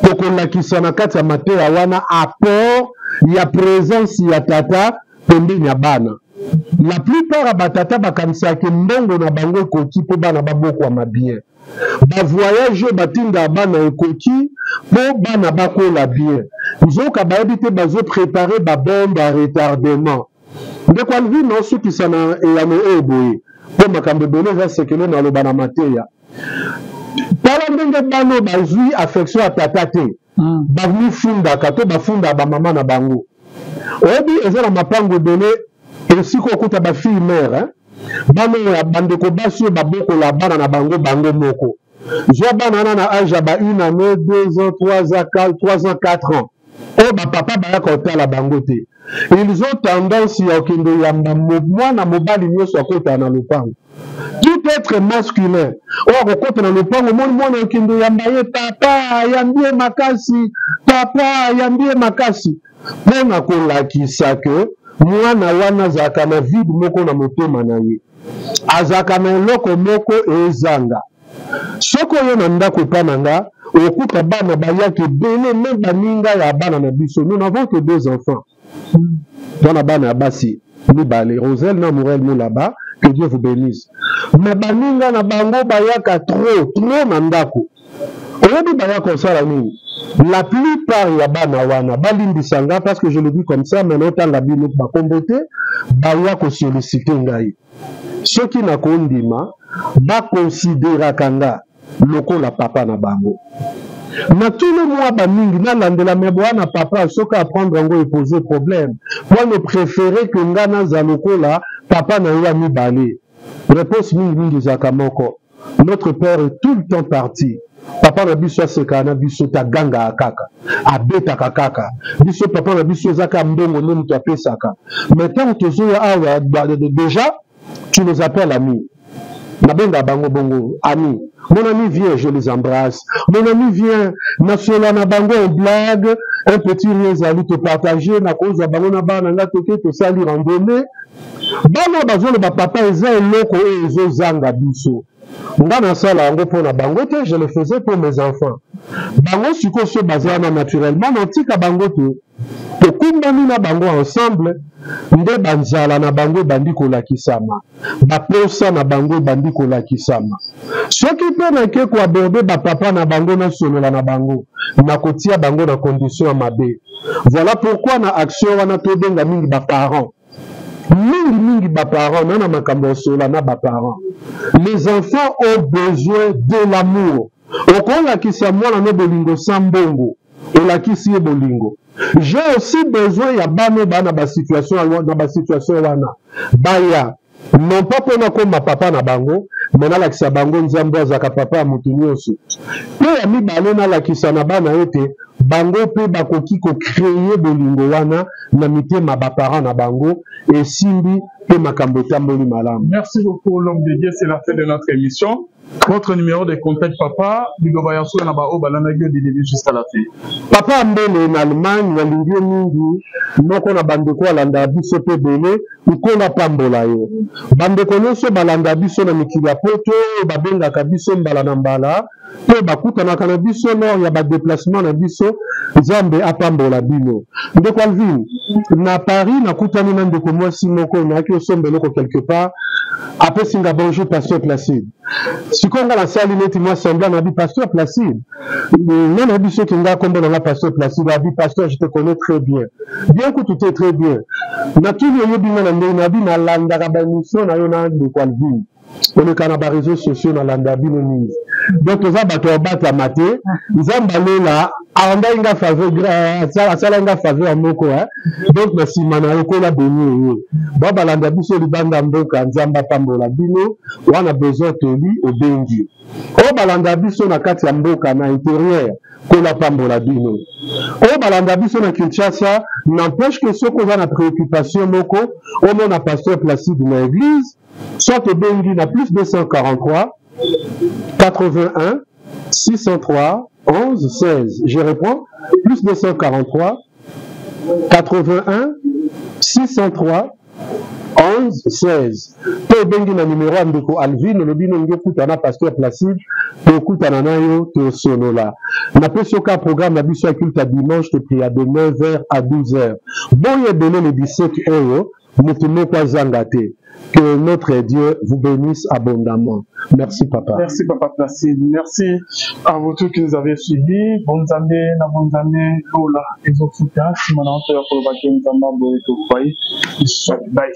Tokola kisana kati ya mateya wana apport ya présence ya tata pembeni ya bana. La plupart ya batata bakanisaki mbongo na bango ekoki mpo bana babokwa bien. Ba voyage batinda bana ekoki mpo bana bakola bien. Nzoka bayebi te bazo préparer ba bombe à retardement. Ndeko alvi no soki sana eyano eboye mpo makambo ebele eza sekele na loba na mateya. Tala ndenge bano bazwi affection ya tata te. Bamifundaka to bafunda bamama na bango. Oyebi eza na mapango ebele esiko okuta bafille mère, bano ya bandeko basi oyo babokola bana na bango bango moko. Zwa bana wana na âge ya ba 1 année, 2 ans, 3 ans, 4 ans. Oyo bapapa bayaka kotala bango te. Ils ont tendance ya okende yamba mwana mobali nyonso akota na lopango. Tout être masculin. Oyo akokota na lopango mwana okende yamba ye papa yambie makasi, papa yambie makasi. Mpona kolakisa ke mwana wana azalaka na vide moko na motema na ye, azalaka na eloko moko ezanga. Soko oyo na ndako epa na nga okuta bana bayaki ebele me baninga ya bana na biso. Nous n'avons que 2 enfants. Twana bana ya basi mibale, Roselle na Morel mo là-bas, que Dieu vous bénisse. Mais baninga na bango bayaka trop na ndako. Oyebi bayaka osala nini? La plupart ya bana wana balimbisanga, parce que je le dis comme ça, mais notanga bino bakombote baya ko solliciter ngai. Soki na kondima ba considéraka nga lokola papa na bango. Na tout le mois bamingi na landela mebo wana papa soki apprendre ngo et poser problème. Moi ne préférer que nga na za lokola papa na ya mibale. Réponse mingi zaka moko. Notre père est tout le temps parti. Papa na biso aseka na biso ta ganga akaka abeta kakaka biso papa na biso zaka mbongo ne mutu apesaka. Maintenant tozo ya awa déjà tu les appelles amis. Nabenga bango bongo amis. Mon ami vient, je les embrasse. Mon ami vient, nasola na bango en blague, un petit rien zali te partager na cause bango na bana nga toke to sali randonnée. Bana bazo le papa eza eloko ezo zanga biso. Ngana sala yango pona bango te, je le faisais pour mes enfants. Bango siko so bazana naturellement notika bango te. Tokumbani na bango ensemble, nde banzala na bango bandi kolakisama. Baposa na bango bandi kolakisama. Soki pe na ke ko aborder ba papa na bango na solola na bango, na kotia bango na condition ya mabe. Voilà pourquoi na action wana to benga mingi ba parents. Mingi ba parents na makambo sola na ba parents. Les enfants ont besoin de l'amour. Okola kisa mwana no bolingo sambongo, olakisi ye bolingo. J'ai aussi besoin ya bano bana ba situation wana. Baya non pas pour comme ma papa na bango, mais na lakisa bango nzambo azaka papa mutu nyonso. Pe ya mibale na lakisa na bana ete bango pe bakoki ko créer bolingo wana na mitema ba parents na bango et simbi pe makambo tamboli malamu. Merci beaucoup l'homme de Dieu, c'est la fin de notre émission. Votre numéro de contact papa, Bigobayaso na ba obalanagio du début jusqu'à la fin. Papa mbele en Allemagne na lingio mingi noko na bandeko alanda biso pe bele ukona pambola yo. Bandeko nyonso balanda biso na mikili ya poto babengaka biso mbala na mbala pe bakutanaka na biso lors ya ba déplacement na biso Nzambe apambola bino. Ndeko Alvin na Paris nakutani na ndeko mwasi moko na ki osombeloko quelque part après singa bonjour pasteur Placide. Sikonga la salle neti moi semblant na bi pasteur Placide. Non na biso kinga kombo na pasteur Placide, a dit pasteur je te connais très bien. Bien que tout est très bien. Na tout yo binga na ndena bi na landa ka ba mission na yo na ndeko Alvin. On est quand les réseaux sociaux dans l'anda bino mingi. Donc ça bato bata maté, nzamba lola anda inga faveur asala inga faveur moko donc na nsima na lokola beni ye babalanda biso libanda mboka nzambe apambola bino wana besoin toli obengi oyo balanda biso na kati ya mboka na intérieur kola pambola bino oyo balanda biso na Kinshasa n'empêche que soki oza na préoccupation moko omona pasteur Placide na église soit obengi na plus 243 81 603 11 16. Je reprends, plus 243 81 603 11 16. To bengi na numéro andeko Alvin lobino nge kutana pasteur Placide to kutana nayo to solola. Na pesoka programme na biso culte dimanche to prière de 9h à 12h. Boye donner le 17 euros, mutumo kwa zangate. Que notre Dieu vous bénisse abondamment. Merci papa. Merci papa Placide. Merci à vous tous qui nous avez suivis. Bonne année, Lola, et vos soutiens. Si mon entrée pour le bac, nous avons besoin de vous. Bye.